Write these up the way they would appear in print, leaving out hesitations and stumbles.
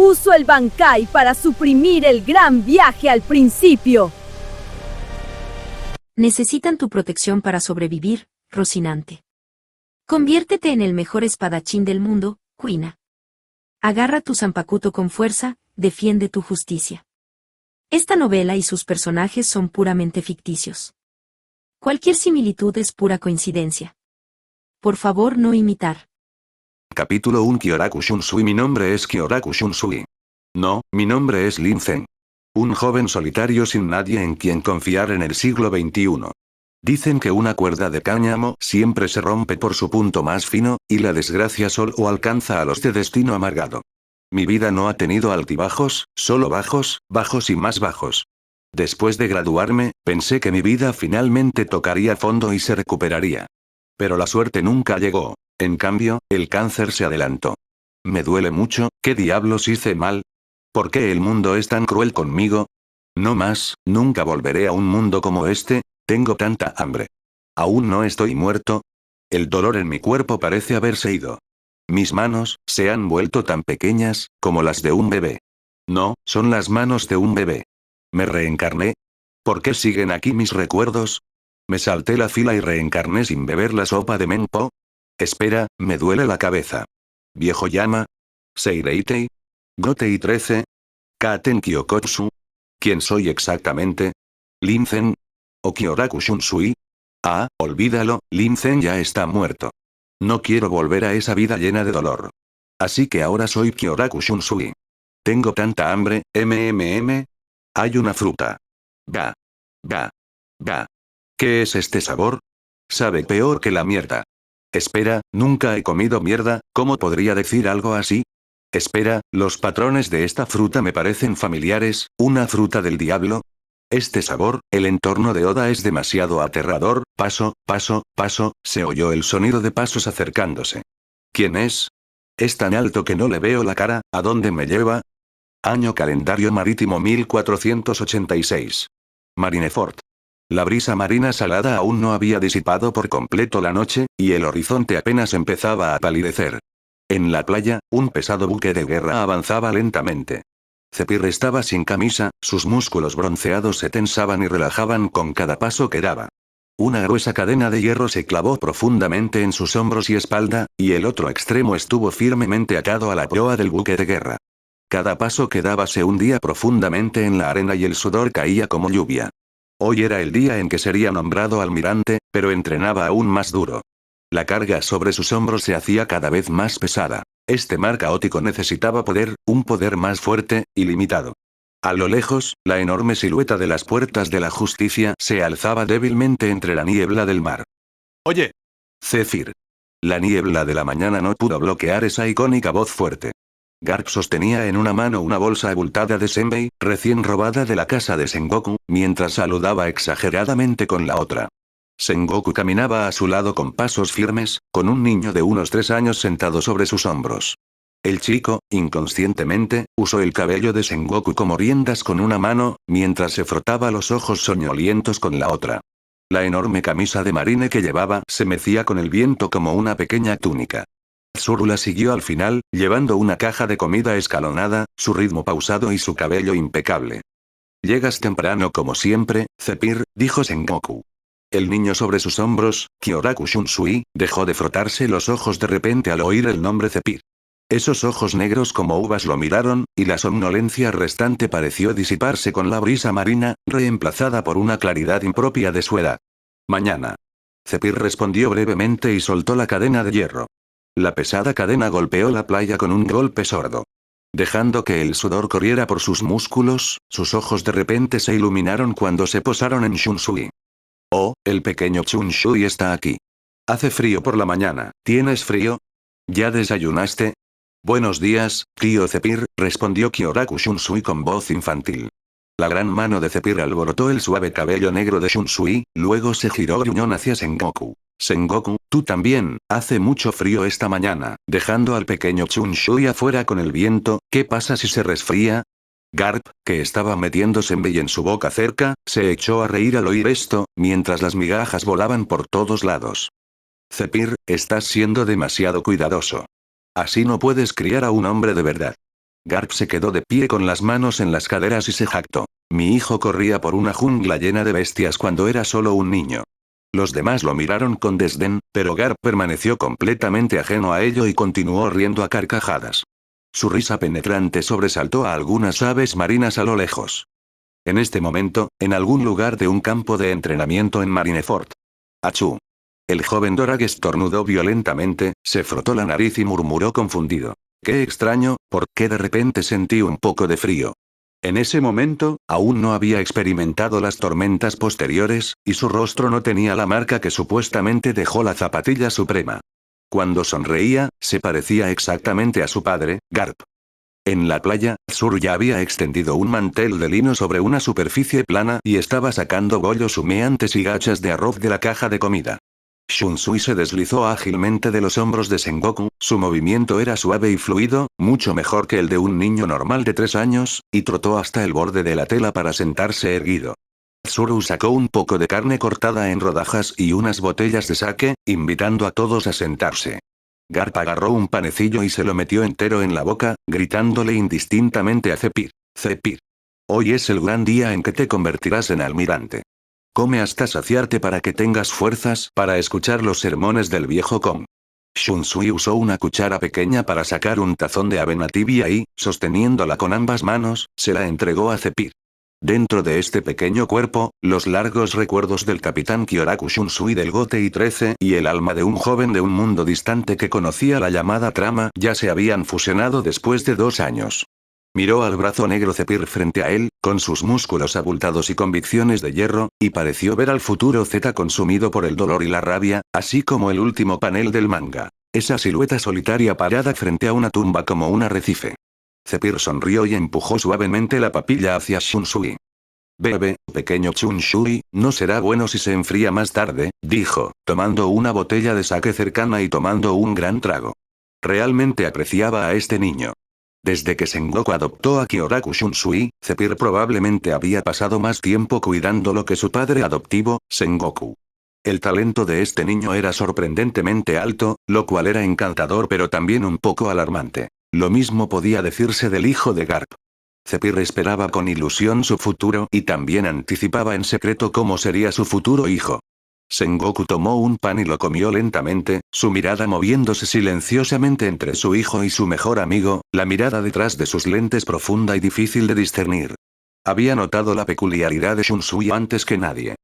Uso el Bankai para suprimir el gran viaje al principio. Necesitan tu protección para sobrevivir, Rocinante. Conviértete en el mejor espadachín del mundo, Kuina. Agarra tu zanpakuto con fuerza, defiende tu justicia. Esta novela y sus personajes son puramente ficticios. Cualquier similitud es pura coincidencia. Por favor, no imitar. Capítulo 1 Kyoraku Shunsui. Mi nombre es Kyoraku Shunsui. No, mi nombre es Lin Zen. Un joven solitario sin nadie en quien confiar en el siglo XXI. Dicen que una cuerda de cáñamo siempre se rompe por su punto más fino, y la desgracia solo alcanza a los de destino amargado. Mi vida no ha tenido altibajos, solo bajos, bajos y más bajos. Después de graduarme, pensé que mi vida finalmente tocaría fondo y se recuperaría. Pero la suerte nunca llegó. En cambio, el cáncer se adelantó. Me duele mucho. ¿Qué diablos hice mal? ¿Por qué el mundo es tan cruel conmigo? No más, nunca volveré a un mundo como este. Tengo tanta hambre. Aún no estoy muerto. El dolor en mi cuerpo parece haberse ido. Mis manos se han vuelto tan pequeñas como las de un bebé. No, son las manos de un bebé. ¿Me reencarné? ¿Por qué siguen aquí mis recuerdos? ¿Me salté la fila y reencarné sin beber la sopa de Menpo? Espera, me duele la cabeza. Viejo llama. Seireitei. Gotei 13. Katen Kyokotsu. ¿Quién soy exactamente? Lin Zen. ¿O Kyoraku Shunsui? Ah, olvídalo, Lin Zen ya está muerto. No quiero volver a esa vida llena de dolor. Así que ahora soy Kyoraku Shunsui. Tengo tanta hambre, Hay una fruta. Ga. Ga. Ga. ¿Qué es este sabor? Sabe peor que la mierda. Espera, nunca he comido mierda, ¿cómo podría decir algo así? Espera, los patrones de esta fruta me parecen familiares, ¿una fruta del diablo? Este sabor, el entorno de Oda es demasiado aterrador. Paso, paso, paso, se oyó el sonido de pasos acercándose. ¿Quién es? Es tan alto que no le veo la cara. ¿A dónde me lleva? Año calendario marítimo 1486. Marineford. La brisa marina salada aún no había disipado por completo la noche, y el horizonte apenas empezaba a palidecer. En la playa, un pesado buque de guerra avanzaba lentamente. Zephyr estaba sin camisa, sus músculos bronceados se tensaban y relajaban con cada paso que daba. Una gruesa cadena de hierro se clavó profundamente en sus hombros y espalda, y el otro extremo estuvo firmemente atado a la proa del buque de guerra. Cada paso que daba se hundía profundamente en la arena y el sudor caía como lluvia. Hoy era el día en que sería nombrado almirante, pero entrenaba aún más duro. La carga sobre sus hombros se hacía cada vez más pesada. Este mar caótico necesitaba poder, un poder más fuerte, ilimitado. A lo lejos, la enorme silueta de las puertas de la justicia se alzaba débilmente entre la niebla del mar. «Oye, Zephyr». La niebla de la mañana no pudo bloquear esa icónica voz fuerte. Garp sostenía en una mano una bolsa abultada de senbei, recién robada de la casa de Sengoku, mientras saludaba exageradamente con la otra. Sengoku caminaba a su lado con pasos firmes, con un niño de unos 3 años sentado sobre sus hombros. El chico, inconscientemente, usó el cabello de Sengoku como riendas con una mano, mientras se frotaba los ojos soñolientos con la otra. La enorme camisa de marine que llevaba se mecía con el viento como una pequeña túnica. Zurula siguió al final, llevando una caja de comida escalonada, su ritmo pausado y su cabello impecable. «Llegas temprano como siempre, Zephyr», dijo Sengoku. El niño sobre sus hombros, Kyoraku Shunsui, dejó de frotarse los ojos de repente al oír el nombre Zephyr. Esos ojos negros como uvas lo miraron, y la somnolencia restante pareció disiparse con la brisa marina, reemplazada por una claridad impropia de su edad. «Mañana». Zephyr respondió brevemente y soltó la cadena de hierro. La pesada cadena golpeó la playa con un golpe sordo. Dejando que el sudor corriera por sus músculos, sus ojos de repente se iluminaron cuando se posaron en Shunsui. «Oh, el pequeño Shunsui está aquí. Hace frío por la mañana, ¿tienes frío? ¿Ya desayunaste?» «Buenos días, tío Zephyr», respondió Kyoraku Shunsui con voz infantil. La gran mano de Zephyr alborotó el suave cabello negro de Shunsui, luego se giró gruñón hacia Sengoku. «Sengoku, tú también, hace mucho frío esta mañana», dejando al pequeño Shunsui afuera con el viento. «¿Qué pasa si se resfría?» Garp, que estaba metiendo senbei en su boca cerca, se echó a reír al oír esto, mientras las migajas volaban por todos lados. «Zephyr, estás siendo demasiado cuidadoso. Así no puedes criar a un hombre de verdad». Garp se quedó de pie con las manos en las caderas y se jactó. Mi hijo corría por una jungla llena de bestias cuando era solo un niño. Los demás lo miraron con desdén, pero Garp permaneció completamente ajeno a ello y continuó riendo a carcajadas. Su risa penetrante sobresaltó a algunas aves marinas a lo lejos. En este momento, en algún lugar de un campo de entrenamiento en Marineford. ¡Achú! El joven Dorag estornudó violentamente, se frotó la nariz y murmuró confundido. ¡Qué extraño! ¿Por qué de repente sentí un poco de frío? En ese momento, aún no había experimentado las tormentas posteriores, y su rostro no tenía la marca que supuestamente dejó la zapatilla suprema. Cuando sonreía, se parecía exactamente a su padre, Garp. En la playa, Sur ya había extendido un mantel de lino sobre una superficie plana y estaba sacando bollos humeantes y gachas de arroz de la caja de comida. Shunsui se deslizó ágilmente de los hombros de Sengoku, su movimiento era suave y fluido, mucho mejor que el de un niño normal de 3 años, y trotó hasta el borde de la tela para sentarse erguido. Tsuru sacó un poco de carne cortada en rodajas y unas botellas de sake, invitando a todos a sentarse. Garp agarró un panecillo y se lo metió entero en la boca, gritándole indistintamente a Zephyr. Zephyr. Hoy es el gran día en que te convertirás en almirante. Come hasta saciarte para que tengas fuerzas para escuchar los sermones del viejo Kong. Shunsui usó una cuchara pequeña para sacar un tazón de avena tibia y, sosteniéndola con ambas manos, se la entregó a Zephyr. Dentro de este pequeño cuerpo, los largos recuerdos del capitán Kyoraku Shunsui del Gote y 13 y el alma de un joven de un mundo distante que conocía la llamada trama ya se habían fusionado después de 2 años. Miró al brazo negro Zephyr frente a él, con sus músculos abultados y convicciones de hierro, y pareció ver al futuro Z consumido por el dolor y la rabia, así como el último panel del manga. Esa silueta solitaria parada frente a una tumba como un arrecife. Zephyr sonrió y empujó suavemente la papilla hacia Shunsui. Bebe, pequeño Shunsui, no será bueno si se enfría más tarde, dijo, tomando una botella de sake cercana y tomando un gran trago. Realmente apreciaba a este niño. Desde que Sengoku adoptó a Kyoraku Shunsui, Zephyr probablemente había pasado más tiempo cuidándolo que su padre adoptivo, Sengoku. El talento de este niño era sorprendentemente alto, lo cual era encantador pero también un poco alarmante. Lo mismo podía decirse del hijo de Garp. Zephyr esperaba con ilusión su futuro y también anticipaba en secreto cómo sería su futuro hijo. Sengoku tomó un pan y lo comió lentamente, su mirada moviéndose silenciosamente entre su hijo y su mejor amigo, la mirada detrás de sus lentes profunda y difícil de discernir. Había notado la peculiaridad de Shunsui antes que nadie.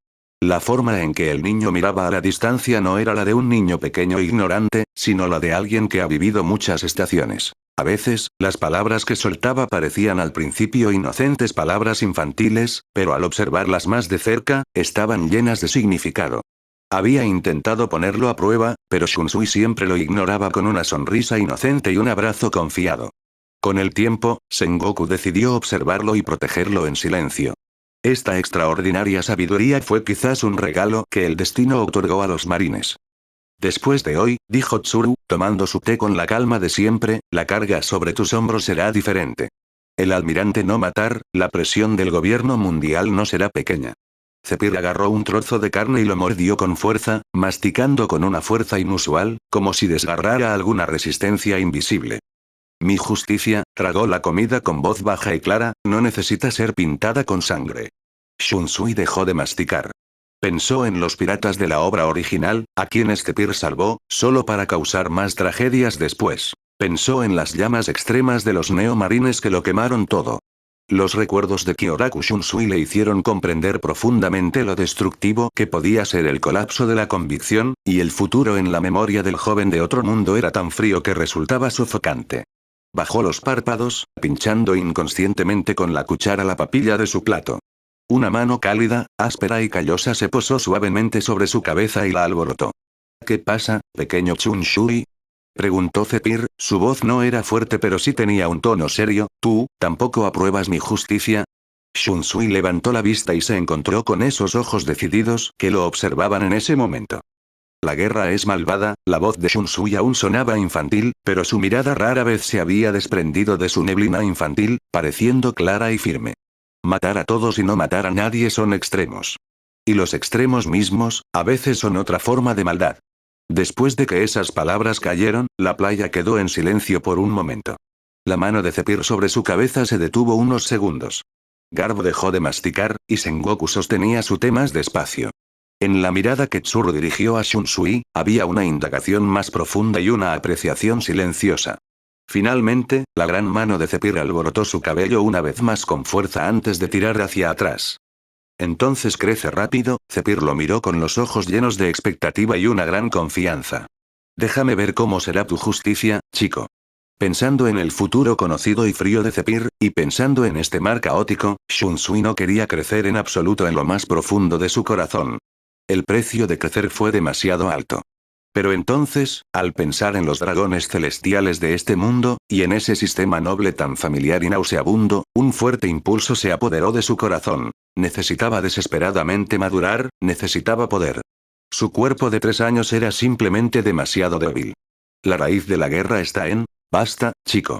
La forma en que el niño miraba a la distancia no era la de un niño pequeño e ignorante, sino la de alguien que ha vivido muchas estaciones. A veces, las palabras que soltaba parecían al principio inocentes palabras infantiles, pero al observarlas más de cerca, estaban llenas de significado. Había intentado ponerlo a prueba, pero Shunsui siempre lo ignoraba con una sonrisa inocente y un abrazo confiado. Con el tiempo, Sengoku decidió observarlo y protegerlo en silencio. Esta extraordinaria sabiduría fue quizás un regalo que el destino otorgó a los marines. Después de hoy, dijo Tsuru, tomando su té con la calma de siempre, la carga sobre tus hombros será diferente. El almirante no matar, la presión del gobierno mundial no será pequeña. Zephyr agarró un trozo de carne y lo mordió con fuerza, masticando con una fuerza inusual, como si desgarrara alguna resistencia invisible. Mi justicia, tragó la comida con voz baja y clara, no necesita ser pintada con sangre. Shunsui dejó de masticar. Pensó en los piratas de la obra original, a quienes Zephyr salvó, solo para causar más tragedias después. Pensó en las llamas extremas de los neomarines que lo quemaron todo. Los recuerdos de Kyoraku Shunsui le hicieron comprender profundamente lo destructivo que podía ser el colapso de la convicción, y el futuro en la memoria del joven de otro mundo era tan frío que resultaba sofocante. Bajó los párpados, pinchando inconscientemente con la cuchara la papilla de su plato. Una mano cálida, áspera y callosa se posó suavemente sobre su cabeza y la alborotó. ¿Qué pasa, pequeño Shunsui? Preguntó Zephyr, su voz no era fuerte pero sí tenía un tono serio. ¿Tú, tampoco apruebas mi justicia? Shunsui levantó la vista y se encontró con esos ojos decididos que lo observaban en ese momento. La guerra es malvada, la voz de Shunsui aún sonaba infantil, pero su mirada rara vez se había desprendido de su neblina infantil, pareciendo clara y firme. Matar a todos y no matar a nadie son extremos. Y los extremos mismos, a veces son otra forma de maldad. Después de que esas palabras cayeron, la playa quedó en silencio por un momento. La mano de Zephyr sobre su cabeza se detuvo unos segundos. Garp dejó de masticar, y Sengoku sostenía su té más despacio. En la mirada que Tsuru dirigió a Shunsui, había una indagación más profunda y una apreciación silenciosa. Finalmente, la gran mano de Zephyr alborotó su cabello una vez más con fuerza antes de tirar hacia atrás. Entonces crece rápido. Zephyr lo miró con los ojos llenos de expectativa y una gran confianza. Déjame ver cómo será tu justicia, chico. Pensando en el futuro conocido y frío de Zephyr, y pensando en este mar caótico, Shunsui no quería crecer en absoluto en lo más profundo de su corazón. El precio de crecer fue demasiado alto. Pero entonces, al pensar en los dragones celestiales de este mundo, y en ese sistema noble tan familiar y nauseabundo, un fuerte impulso se apoderó de su corazón. Necesitaba desesperadamente madurar, necesitaba poder. Su cuerpo de 3 años era simplemente demasiado débil. La raíz de la guerra está en... Basta, chico.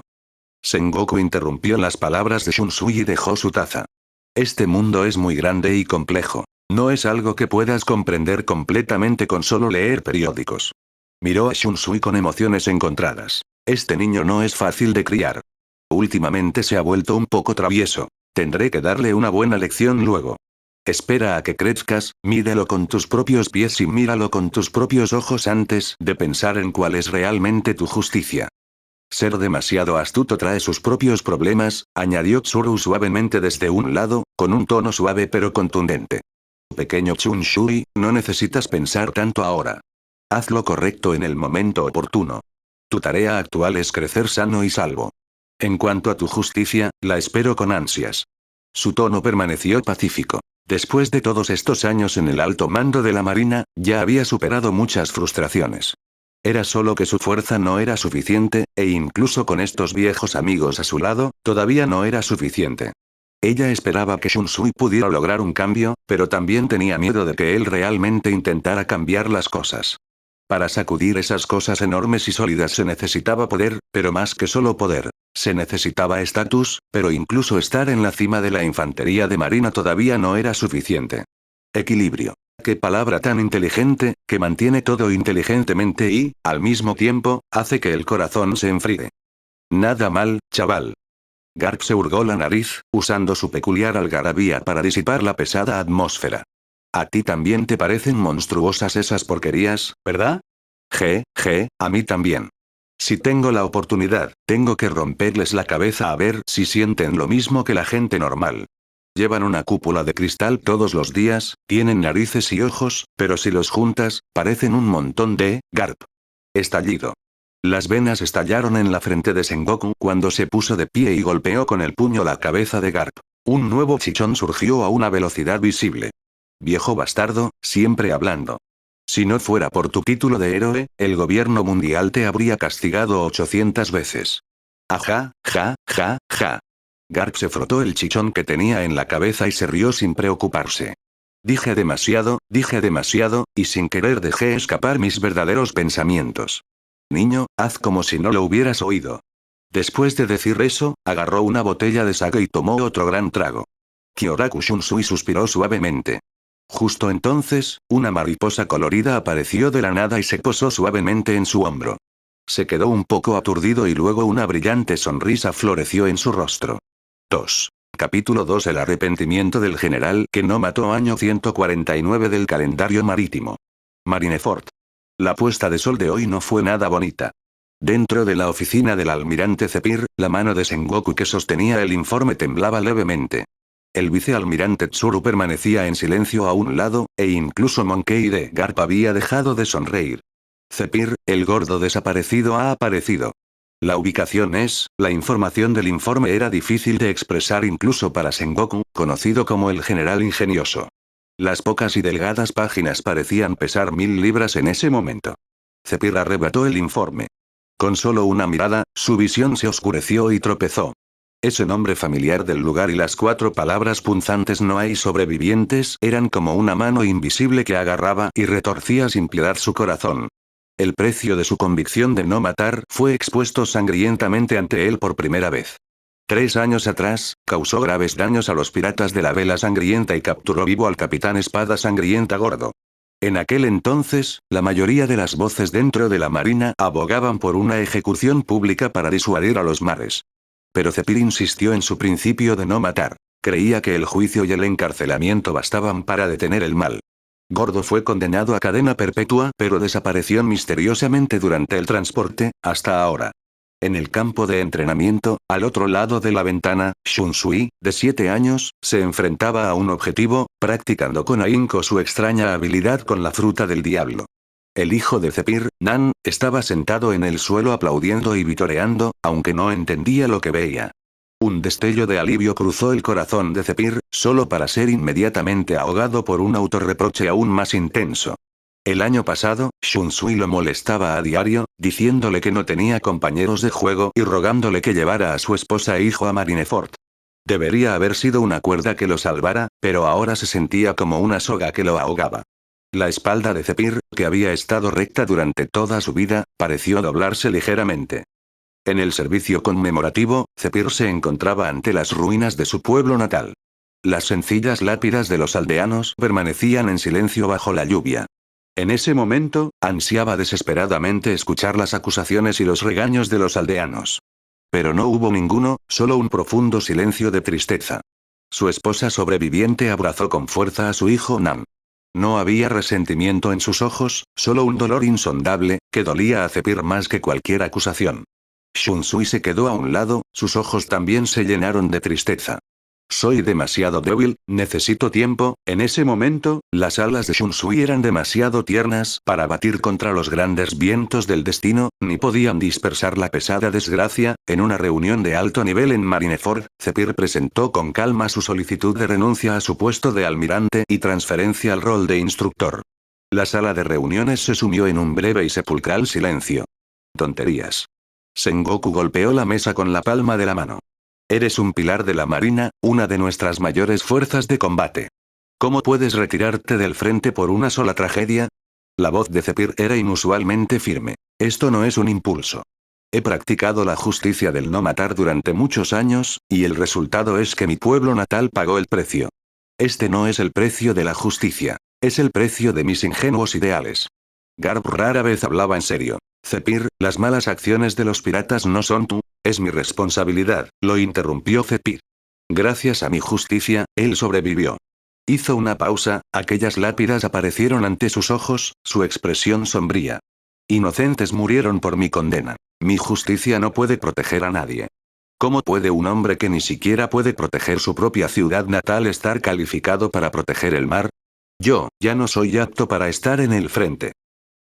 Sengoku interrumpió las palabras de Shunsui y dejó su taza. Este mundo es muy grande y complejo. No es algo que puedas comprender completamente con solo leer periódicos. Miró a Shunsui con emociones encontradas. Este niño no es fácil de criar. Últimamente se ha vuelto un poco travieso. Tendré que darle una buena lección luego. Espera a que crezcas, mídelo con tus propios pies y míralo con tus propios ojos antes de pensar en cuál es realmente tu justicia. Ser demasiado astuto trae sus propios problemas, añadió Tsuru suavemente desde un lado, con un tono suave pero contundente. Pequeño Shunsui, no necesitas pensar tanto ahora. Haz lo correcto en el momento oportuno. Tu tarea actual es crecer sano y salvo. En cuanto a tu justicia, la espero con ansias. Su tono permaneció pacífico. Después de todos estos años en el alto mando de la Marina, ya había superado muchas frustraciones. Era solo que su fuerza no era suficiente, e incluso con estos viejos amigos a su lado, todavía no era suficiente. Ella esperaba que Shunsui pudiera lograr un cambio, pero también tenía miedo de que él realmente intentara cambiar las cosas. Para sacudir esas cosas enormes y sólidas se necesitaba poder, pero más que solo poder. Se necesitaba estatus, pero incluso estar en la cima de la infantería de marina todavía no era suficiente. Equilibrio. Qué palabra tan inteligente, que mantiene todo inteligentemente y, al mismo tiempo, hace que el corazón se enfríe. Nada mal, chaval. Garp se hurgó la nariz, usando su peculiar algarabía para disipar la pesada atmósfera. A ti también te parecen monstruosas esas porquerías, ¿verdad? A mí también. Si tengo la oportunidad, tengo que romperles la cabeza a ver si sienten lo mismo que la gente normal. Llevan una cúpula de cristal todos los días, tienen narices y ojos, pero si los juntas, parecen un montón de... Garp. Estallido. Las venas estallaron en la frente de Sengoku cuando se puso de pie y golpeó con el puño la cabeza de Garp. Un nuevo chichón surgió a una velocidad visible. Viejo bastardo, siempre hablando. Si no fuera por tu título de héroe, el gobierno mundial te habría castigado 800 veces. Ajá. Garp se frotó el chichón que tenía en la cabeza y se rió sin preocuparse. Dije demasiado, y sin querer dejé escapar mis verdaderos pensamientos. Niño, haz como si no lo hubieras oído. Después de decir eso, agarró una botella de sake y tomó otro gran trago. Kyoraku Shunsui suspiró suavemente. Justo entonces, una mariposa colorida apareció de la nada y se posó suavemente en su hombro. Se quedó un poco aturdido y luego una brillante sonrisa floreció en su rostro. 2. Capítulo 2. El arrepentimiento del general que no mató. Año 149 del calendario marítimo. Marineford. La puesta de sol de hoy no fue nada bonita. Dentro de la oficina del almirante Zephyr, la mano de Sengoku que sostenía el informe temblaba levemente. El vicealmirante Tsuru permanecía en silencio a un lado, e incluso Monkey D. Garp había dejado de sonreír. Zephyr, el gordo desaparecido ha aparecido. La ubicación es, la información del informe era difícil de expresar incluso para Sengoku, conocido como el general ingenioso. Las pocas y delgadas páginas parecían pesar 1000 libras en ese momento. Zephyr arrebató el informe. Con solo una mirada, su visión se oscureció y tropezó. Ese nombre familiar del lugar y las 4 palabras punzantes "no hay sobrevivientes" eran como una mano invisible que agarraba y retorcía sin piedad su corazón. El precio de su convicción de no matar fue expuesto sangrientamente ante él por primera vez. 3 años atrás, causó graves daños a los piratas de la Vela Sangrienta y capturó vivo al capitán Espada Sangrienta Gordo. En aquel entonces, la mayoría de las voces dentro de la marina abogaban por una ejecución pública para disuadir a los mares. Pero Zephyr insistió en su principio de no matar. Creía que el juicio y el encarcelamiento bastaban para detener el mal. Gordo fue condenado a cadena perpetua, pero desapareció misteriosamente durante el transporte, hasta ahora. En el campo de entrenamiento, al otro lado de la ventana, Shunsui, de 7 años, se enfrentaba a un objetivo, practicando con ahínco su extraña habilidad con la fruta del diablo. El hijo de Zephyr, Nan, estaba sentado en el suelo aplaudiendo y vitoreando, aunque no entendía lo que veía. Un destello de alivio cruzó el corazón de Zephyr, solo para ser inmediatamente ahogado por un autorreproche aún más intenso. El año pasado, Shunsui lo molestaba a diario, diciéndole que no tenía compañeros de juego y rogándole que llevara a su esposa e hijo a Marineford. Debería haber sido una cuerda que lo salvara, pero ahora se sentía como una soga que lo ahogaba. La espalda de Zephyr, que había estado recta durante toda su vida, pareció doblarse ligeramente. En el servicio conmemorativo, Zephyr se encontraba ante las ruinas de su pueblo natal. Las sencillas lápidas de los aldeanos permanecían en silencio bajo la lluvia. En ese momento, ansiaba desesperadamente escuchar las acusaciones y los regaños de los aldeanos. Pero no hubo ninguno, solo un profundo silencio de tristeza. Su esposa sobreviviente abrazó con fuerza a su hijo Nan. No había resentimiento en sus ojos, solo un dolor insondable, que dolía a Zephyr más que cualquier acusación. Shunsui se quedó a un lado, sus ojos también se llenaron de tristeza. Soy demasiado débil, necesito tiempo. En ese momento, las alas de Shunsui eran demasiado tiernas para batir contra los grandes vientos del destino, ni podían dispersar la pesada desgracia. En una reunión de alto nivel en Marineford, Zephyr presentó con calma su solicitud de renuncia a su puesto de almirante y transferencia al rol de instructor. La sala de reuniones se sumió en un breve y sepulcral silencio. Tonterías. Sengoku golpeó la mesa con la palma de la mano. Eres un pilar de la marina, una de nuestras mayores fuerzas de combate. ¿Cómo puedes retirarte del frente por una sola tragedia? La voz de Zephyr era inusualmente firme. Esto no es un impulso. He practicado la justicia del no matar durante muchos años, y el resultado es que mi pueblo natal pagó el precio. Este no es el precio de la justicia. Es el precio de mis ingenuos ideales. Garp rara vez hablaba en serio. Zephyr, las malas acciones de los piratas no son es mi responsabilidad, lo interrumpió Zephyr. Gracias a mi justicia, él sobrevivió. Hizo una pausa, aquellas lápidas aparecieron ante sus ojos, su expresión sombría. Inocentes murieron por mi condena. Mi justicia no puede proteger a nadie. ¿Cómo puede un hombre que ni siquiera puede proteger su propia ciudad natal estar calificado para proteger el mar? Yo, ya no soy apto para estar en el frente.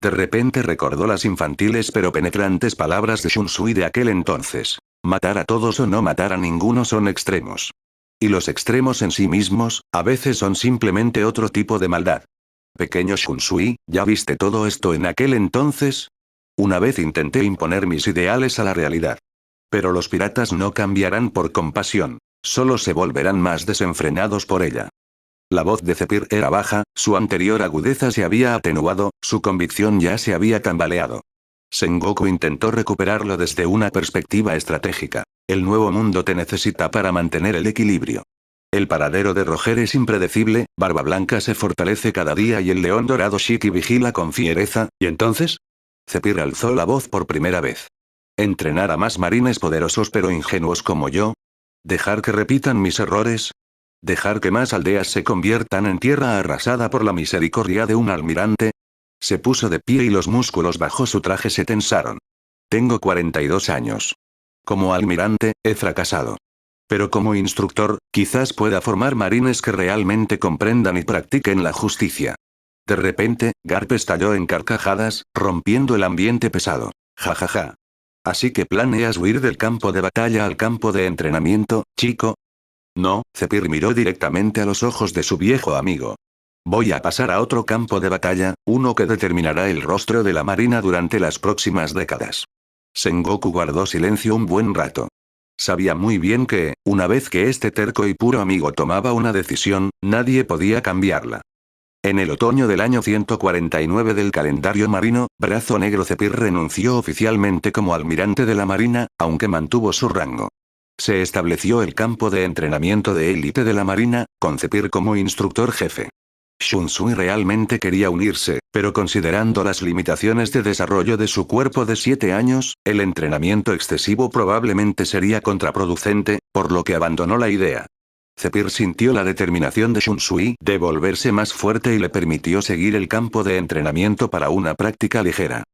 De repente recordó las infantiles pero penetrantes palabras de Shunsui de aquel entonces. Matar a todos o no matar a ninguno son extremos. Y los extremos en sí mismos, a veces son simplemente otro tipo de maldad. Pequeño Shunsui, ¿ya viste todo esto en aquel entonces? Una vez intenté imponer mis ideales a la realidad. Pero los piratas no cambiarán por compasión, solo se volverán más desenfrenados por ella. La voz de Zephyr era baja, su anterior agudeza se había atenuado, su convicción ya se había tambaleado. Sengoku intentó recuperarlo desde una perspectiva estratégica. El nuevo mundo te necesita para mantener el equilibrio. El paradero de Roger es impredecible, Barba Blanca se fortalece cada día y el león dorado Shiki vigila con fiereza, ¿y entonces? Zephyr alzó la voz por primera vez. ¿Entrenar a más marines poderosos pero ingenuos como yo? ¿Dejar que repitan mis errores? ¿Dejar que más aldeas se conviertan en tierra arrasada por la misericordia de un almirante? Se puso de pie y los músculos bajo su traje se tensaron. Tengo 42 años. Como almirante, he fracasado. Pero como instructor, quizás pueda formar marines que realmente comprendan y practiquen la justicia. De repente, Garp estalló en carcajadas, rompiendo el ambiente pesado. Ja ja ja. ¿Así que planeas huir del campo de batalla al campo de entrenamiento, chico? No, Zephyr miró directamente a los ojos de su viejo amigo. Voy a pasar a otro campo de batalla, uno que determinará el rostro de la marina durante las próximas décadas. Sengoku guardó silencio un buen rato. Sabía muy bien que, una vez que este terco y puro amigo tomaba una decisión, nadie podía cambiarla. En el otoño del año 149 del calendario marino, Brazo Negro Zephyr renunció oficialmente como almirante de la marina, aunque mantuvo su rango. Se estableció el campo de entrenamiento de élite de la marina, con Zephyr como instructor jefe. Shunsui realmente quería unirse, pero considerando las limitaciones de desarrollo de su cuerpo de 7 años, el entrenamiento excesivo probablemente sería contraproducente, por lo que abandonó la idea. Zephyr sintió la determinación de Shunsui de volverse más fuerte y le permitió seguir el campo de entrenamiento para una práctica ligera.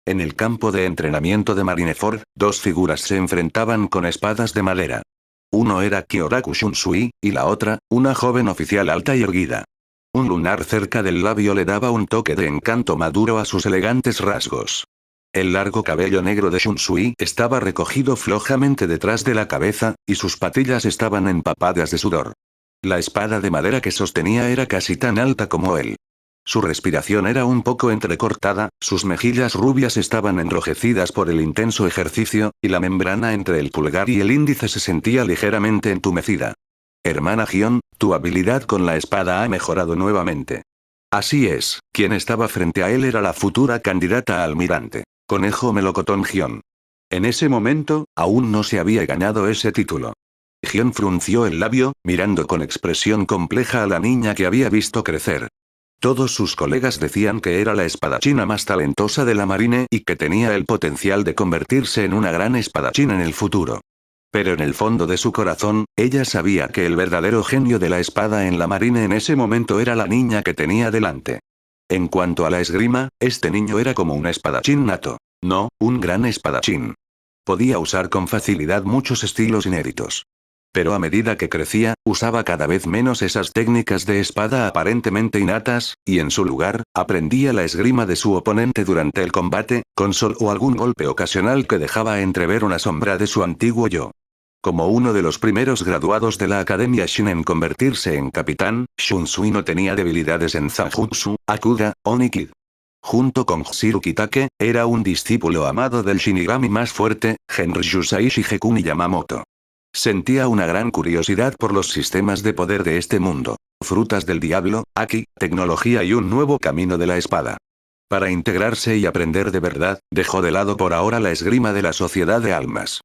En el campo de entrenamiento de Marineford, dos figuras se enfrentaban con espadas de madera. Uno era Kyoraku Shunsui, y la otra, una joven oficial alta y erguida. Un lunar cerca del labio le daba un toque de encanto maduro a sus elegantes rasgos. El largo cabello negro de Shunsui estaba recogido flojamente detrás de la cabeza, y sus patillas estaban empapadas de sudor. La espada de madera que sostenía era casi tan alta como él. Su respiración era un poco entrecortada, sus mejillas rubias estaban enrojecidas por el intenso ejercicio, y la membrana entre el pulgar y el índice se sentía ligeramente entumecida. Hermana Gion, tu habilidad con la espada ha mejorado nuevamente. Así es, quien estaba frente a él era la futura candidata a almirante, Conejo Melocotón Gion. En ese momento, aún no se había ganado ese título. Gion frunció el labio, mirando con expresión compleja a la niña que había visto crecer. Todos sus colegas decían que era la espadachina más talentosa de la marine y que tenía el potencial de convertirse en una gran espadachín en el futuro. Pero en el fondo de su corazón, ella sabía que el verdadero genio de la espada en la marine en ese momento era la niña que tenía delante. En cuanto a la esgrima, este niño era como un espadachín nato. No, un gran espadachín. Podía usar con facilidad muchos estilos inéditos. Pero a medida que crecía, usaba cada vez menos esas técnicas de espada aparentemente innatas, y en su lugar, aprendía la esgrima de su oponente durante el combate, con solo algún golpe ocasional que dejaba entrever una sombra de su antiguo yo. Como uno de los primeros graduados de la Academia Shin en convertirse en capitán, Shunsui no tenía debilidades en Zanjutsu, Akuga, o Nikid. Junto con Shiru Kitake, era un discípulo amado del Shinigami más fuerte, Genryusai Shigekuni Yamamoto. Sentía una gran curiosidad por los sistemas de poder de este mundo. Frutas del diablo, Aki, tecnología y un nuevo camino de la espada. Para integrarse y aprender de verdad, dejó de lado por ahora la esgrima de la sociedad de almas.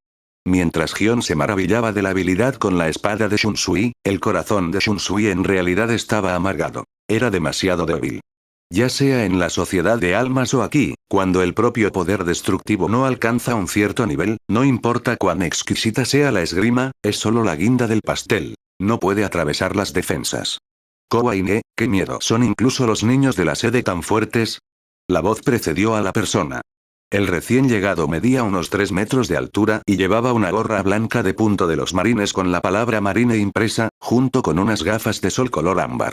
Mientras Gion se maravillaba de la habilidad con la espada de Shunsui, el corazón de Shunsui en realidad estaba amargado. Era demasiado débil. Ya sea en la sociedad de almas o aquí, cuando el propio poder destructivo no alcanza un cierto nivel, no importa cuán exquisita sea la esgrima, es solo la guinda del pastel. No puede atravesar las defensas. Kowaine, qué miedo. ¿Son incluso los niños de la sede tan fuertes? La voz precedió a la persona. El recién llegado medía unos 3 metros de altura y llevaba una gorra blanca de punto de los marines con la palabra marine impresa, junto con unas gafas de sol color ámbar.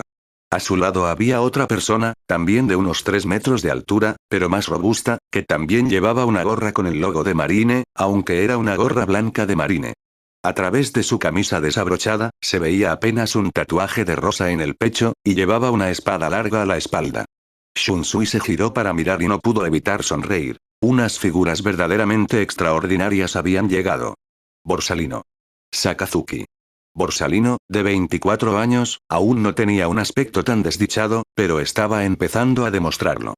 A su lado había otra persona, también de unos 3 metros de altura, pero más robusta, que también llevaba una gorra con el logo de Marine, aunque era una gorra blanca de Marine. A través de su camisa desabrochada, se veía apenas un tatuaje de rosa en el pecho, y llevaba una espada larga a la espalda. Shunsui se giró para mirar y no pudo evitar sonreír. Unas figuras verdaderamente extraordinarias habían llegado. Borsalino. Sakazuki. Borsalino, de 24 años, aún no tenía un aspecto tan desdichado, pero estaba empezando a demostrarlo.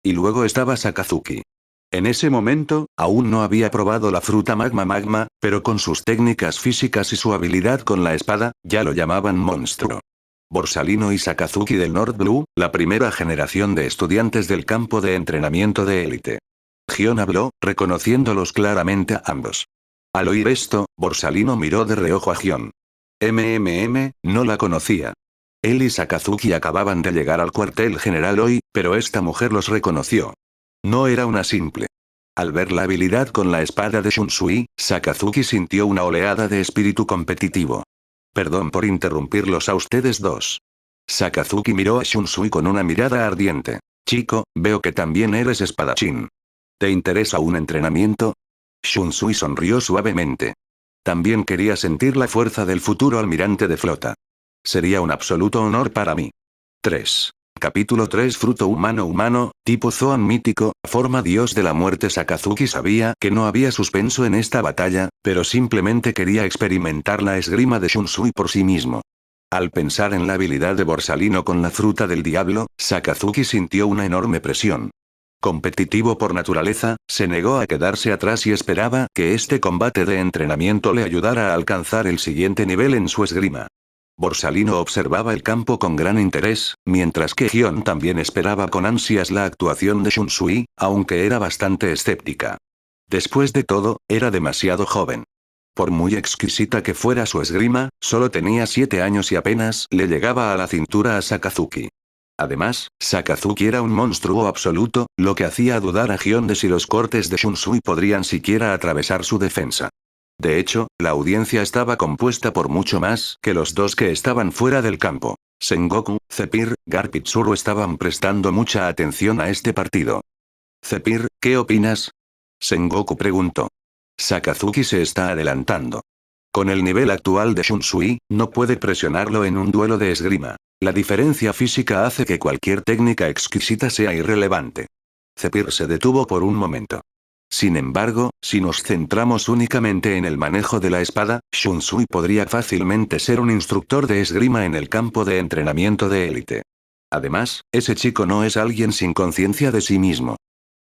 Y luego estaba Sakazuki. En ese momento, aún no había probado la fruta magma, pero con sus técnicas físicas y su habilidad con la espada, ya lo llamaban monstruo. Borsalino y Sakazuki del North Blue, la primera generación de estudiantes del campo de entrenamiento de élite. Gion habló, reconociéndolos claramente a ambos. Al oír esto, Borsalino miró de reojo a Gion. No la conocía. Él y Sakazuki acababan de llegar al cuartel general hoy, pero esta mujer los reconoció. No era una simple. Al ver la habilidad con la espada de Shunsui, Sakazuki sintió una oleada de espíritu competitivo. Perdón por interrumpirlos a ustedes dos. Sakazuki miró a Shunsui con una mirada ardiente. Chico, veo que también eres espadachín. ¿Te interesa un entrenamiento? Shunsui sonrió suavemente. También quería sentir la fuerza del futuro almirante de flota. Sería un absoluto honor para mí. 3. Capítulo 3. Fruto humano, tipo Zoan mítico, forma dios de la muerte. Sakazuki sabía que no había suspenso en esta batalla, pero simplemente quería experimentar la esgrima de Shunsui por sí mismo. Al pensar en la habilidad de Borsalino con la fruta del diablo, Sakazuki sintió una enorme presión. Competitivo por naturaleza, se negó a quedarse atrás y esperaba que este combate de entrenamiento le ayudara a alcanzar el siguiente nivel en su esgrima. Borsalino observaba el campo con gran interés, mientras que Gion también esperaba con ansias la actuación de Shunsui, aunque era bastante escéptica. Después de todo, era demasiado joven. Por muy exquisita que fuera su esgrima, solo tenía 7 años y apenas le llegaba a la cintura a Sakazuki. Además, Sakazuki era un monstruo absoluto, lo que hacía dudar a Gion de si los cortes de Shunsui podrían siquiera atravesar su defensa. De hecho, la audiencia estaba compuesta por mucho más que los dos que estaban fuera del campo. Sengoku, Zephyr, Garp y Tsuru estaban prestando mucha atención a este partido. Zephyr, ¿qué opinas? Sengoku preguntó. Sakazuki se está adelantando. Con el nivel actual de Shunsui, no puede presionarlo en un duelo de esgrima. La diferencia física hace que cualquier técnica exquisita sea irrelevante. Zephyr se detuvo por un momento. Sin embargo, si nos centramos únicamente en el manejo de la espada, Shunsui podría fácilmente ser un instructor de esgrima en el campo de entrenamiento de élite. Además, ese chico no es alguien sin conciencia de sí mismo.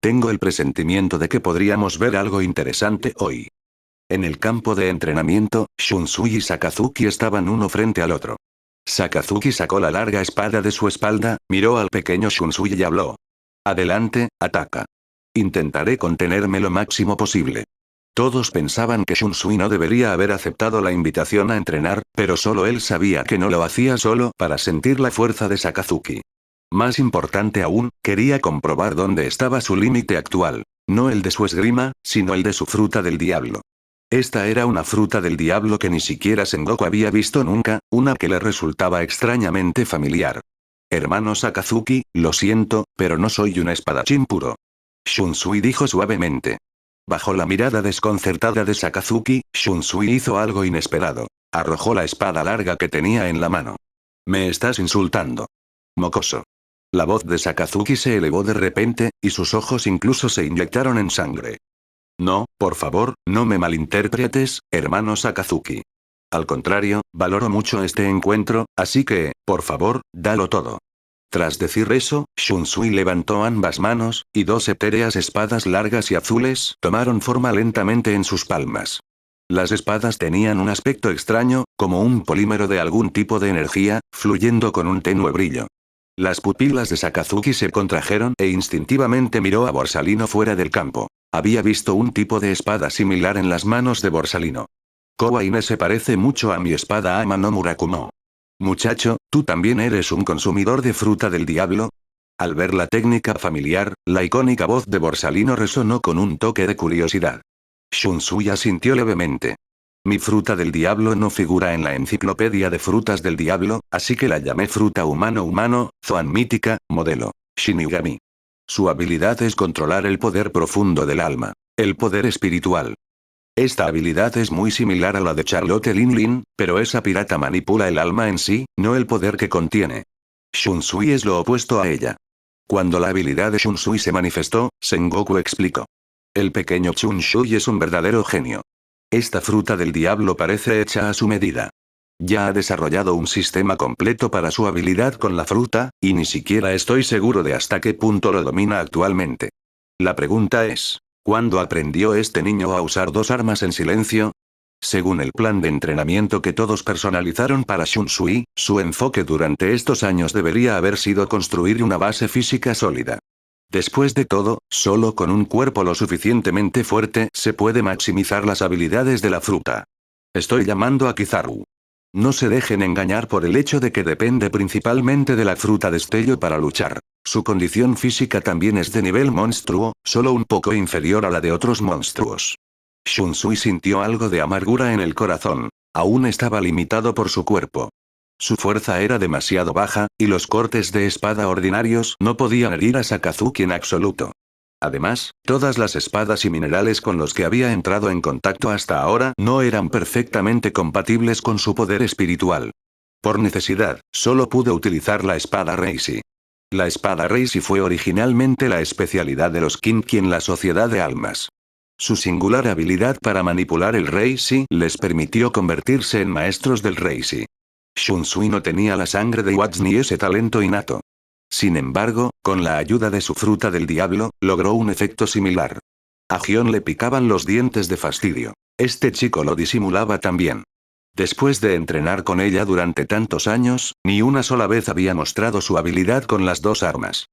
Tengo el presentimiento de que podríamos ver algo interesante hoy. En el campo de entrenamiento, Shunsui y Sakazuki estaban uno frente al otro. Sakazuki sacó la larga espada de su espalda, miró al pequeño Shunsui y habló. Adelante, ataca. Intentaré contenerme lo máximo posible. Todos pensaban que Shunsui no debería haber aceptado la invitación a entrenar, pero solo él sabía que no lo hacía solo para sentir la fuerza de Sakazuki. Más importante aún, quería comprobar dónde estaba su límite actual. No el de su esgrima, sino el de su fruta del diablo. Esta era una fruta del diablo que ni siquiera Sengoku había visto nunca, una que le resultaba extrañamente familiar. Hermano Sakazuki, lo siento, pero no soy un espadachín puro. Shunsui dijo suavemente. Bajo la mirada desconcertada de Sakazuki, Shunsui hizo algo inesperado. Arrojó la espada larga que tenía en la mano. ¿Me estás insultando? Mocoso. La voz de Sakazuki se elevó de repente, y sus ojos incluso se inyectaron en sangre. No, por favor, no me malinterpretes, hermano Sakazuki. Al contrario, valoro mucho este encuentro, así que, por favor, dalo todo. Tras decir eso, Shunsui levantó ambas manos, y dos etéreas espadas largas y azules tomaron forma lentamente en sus palmas. Las espadas tenían un aspecto extraño, como un polímero de algún tipo de energía, fluyendo con un tenue brillo. Las pupilas de Sakazuki se contrajeron e instintivamente miró a Borsalino fuera del campo. Había visto un tipo de espada similar en las manos de Borsalino. Kowaine se parece mucho a mi espada Ama no Murakumo. Muchacho, ¿tú también eres un consumidor de fruta del diablo? Al ver la técnica familiar, la icónica voz de Borsalino resonó con un toque de curiosidad. Shunsui asintió levemente. Mi fruta del diablo no figura en la enciclopedia de frutas del diablo, así que la llamé fruta humano-humano, Zoan mítica, modelo Shinigami. Su habilidad es controlar el poder profundo del alma, el poder espiritual. Esta habilidad es muy similar a la de Charlotte Linlin, pero esa pirata manipula el alma en sí, no el poder que contiene. Shunsui es lo opuesto a ella. Cuando la habilidad de Shunsui se manifestó, Sengoku explicó. El pequeño Shunsui es un verdadero genio. Esta fruta del diablo parece hecha a su medida. Ya ha desarrollado un sistema completo para su habilidad con la fruta, y ni siquiera estoy seguro de hasta qué punto lo domina actualmente. La pregunta es, ¿cuándo aprendió este niño a usar dos armas en silencio? Según el plan de entrenamiento que todos personalizaron para Shunsui, su enfoque durante estos años debería haber sido construir una base física sólida. Después de todo, solo con un cuerpo lo suficientemente fuerte se puede maximizar las habilidades de la fruta. Estoy llamando a Kizaru. No se dejen engañar por el hecho de que depende principalmente de la fruta destello para luchar. Su condición física también es de nivel monstruo, solo un poco inferior a la de otros monstruos. Shunsui sintió algo de amargura en el corazón. Aún estaba limitado por su cuerpo. Su fuerza era demasiado baja, y los cortes de espada ordinarios no podían herir a Sakazuki en absoluto. Además, todas las espadas y minerales con los que había entrado en contacto hasta ahora no eran perfectamente compatibles con su poder espiritual. Por necesidad, solo pudo utilizar la espada Reishi. La espada Reishi fue originalmente la especialidad de los Kinki en la Sociedad de Almas. Su singular habilidad para manipular el Reishi les permitió convertirse en maestros del Reishi. Shunsui no tenía la sangre de Watts ni ese talento innato. Sin embargo, con la ayuda de su fruta del diablo, logró un efecto similar. A Gion le picaban los dientes de fastidio. Este chico lo disimulaba también. Después de entrenar con ella durante tantos años, ni una sola vez había mostrado su habilidad con las dos armas.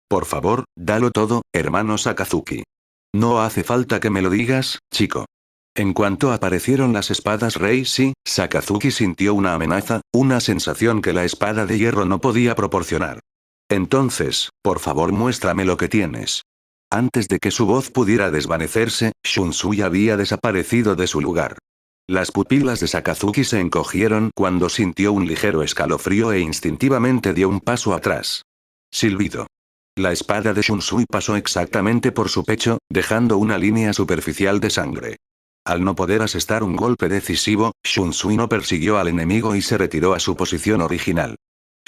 Por favor, dalo todo, hermano Sakazuki. No hace falta que me lo digas, chico. En cuanto aparecieron las espadas Reishi, Sakazuki sintió una amenaza, una sensación que la espada de hierro no podía proporcionar. Entonces, por favor muéstrame lo que tienes. Antes de que su voz pudiera desvanecerse, Shunsui había desaparecido de su lugar. Las pupilas de Sakazuki se encogieron cuando sintió un ligero escalofrío e instintivamente dio un paso atrás. Silbido. La espada de Shunsui pasó exactamente por su pecho, dejando una línea superficial de sangre. Al no poder asestar un golpe decisivo, Shunsui no persiguió al enemigo y se retiró a su posición original.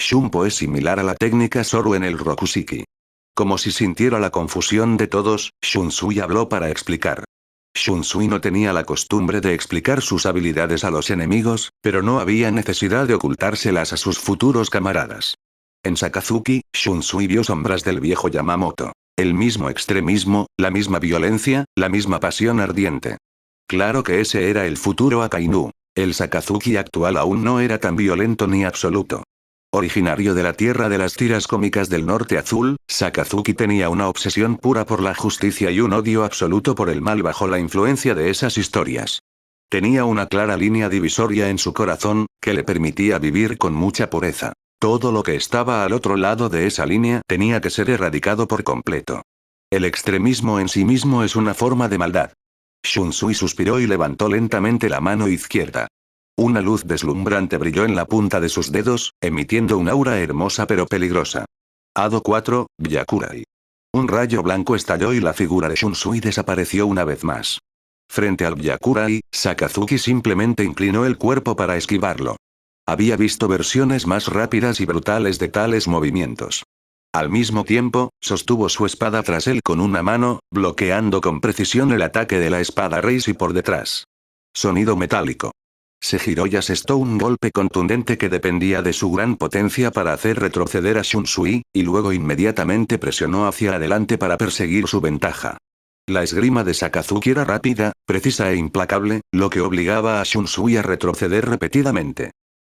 Shunpo es similar a la técnica Soru en el Rokushiki. Como si sintiera la confusión de todos, Shunsui habló para explicar. Shunsui no tenía la costumbre de explicar sus habilidades a los enemigos, pero no había necesidad de ocultárselas a sus futuros camaradas. En Sakazuki, Shunsui vio sombras del viejo Yamamoto. El mismo extremismo, la misma violencia, la misma pasión ardiente. Claro que ese era el futuro Akainu. El Sakazuki actual aún no era tan violento ni absoluto. Originario de la tierra de las tiras cómicas del norte azul, Sakazuki tenía una obsesión pura por la justicia y un odio absoluto por el mal bajo la influencia de esas historias. Tenía una clara línea divisoria en su corazón, que le permitía vivir con mucha pureza. Todo lo que estaba al otro lado de esa línea tenía que ser erradicado por completo. El extremismo en sí mismo es una forma de maldad. Shunsui suspiró y levantó lentamente la mano izquierda. Una luz deslumbrante brilló en la punta de sus dedos, emitiendo un aura hermosa pero peligrosa. Hado 4, Byakurai. Un rayo blanco estalló y la figura de Shunsui desapareció una vez más. Frente al Byakurai, Sakazuki simplemente inclinó el cuerpo para esquivarlo. Había visto versiones más rápidas y brutales de tales movimientos. Al mismo tiempo, sostuvo su espada tras él con una mano, bloqueando con precisión el ataque de la espada Reishi por detrás. Sonido metálico. Se giró y asestó un golpe contundente que dependía de su gran potencia para hacer retroceder a Shunsui, y luego inmediatamente presionó hacia adelante para perseguir su ventaja. La esgrima de Sakazuki era rápida, precisa e implacable, lo que obligaba a Shunsui a retroceder repetidamente.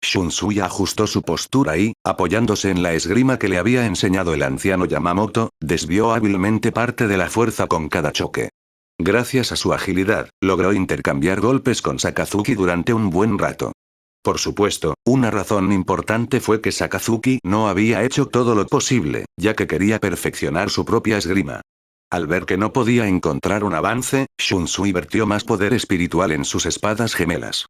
Shunsui ajustó su postura y, apoyándose en la esgrima que le había enseñado el anciano Yamamoto, desvió hábilmente parte de la fuerza con cada choque. Gracias a su agilidad, logró intercambiar golpes con Sakazuki durante un buen rato. Por supuesto, una razón importante fue que Sakazuki no había hecho todo lo posible, ya que quería perfeccionar su propia esgrima. Al ver que no podía encontrar un avance, Shunsui vertió más poder espiritual en sus espadas gemelas.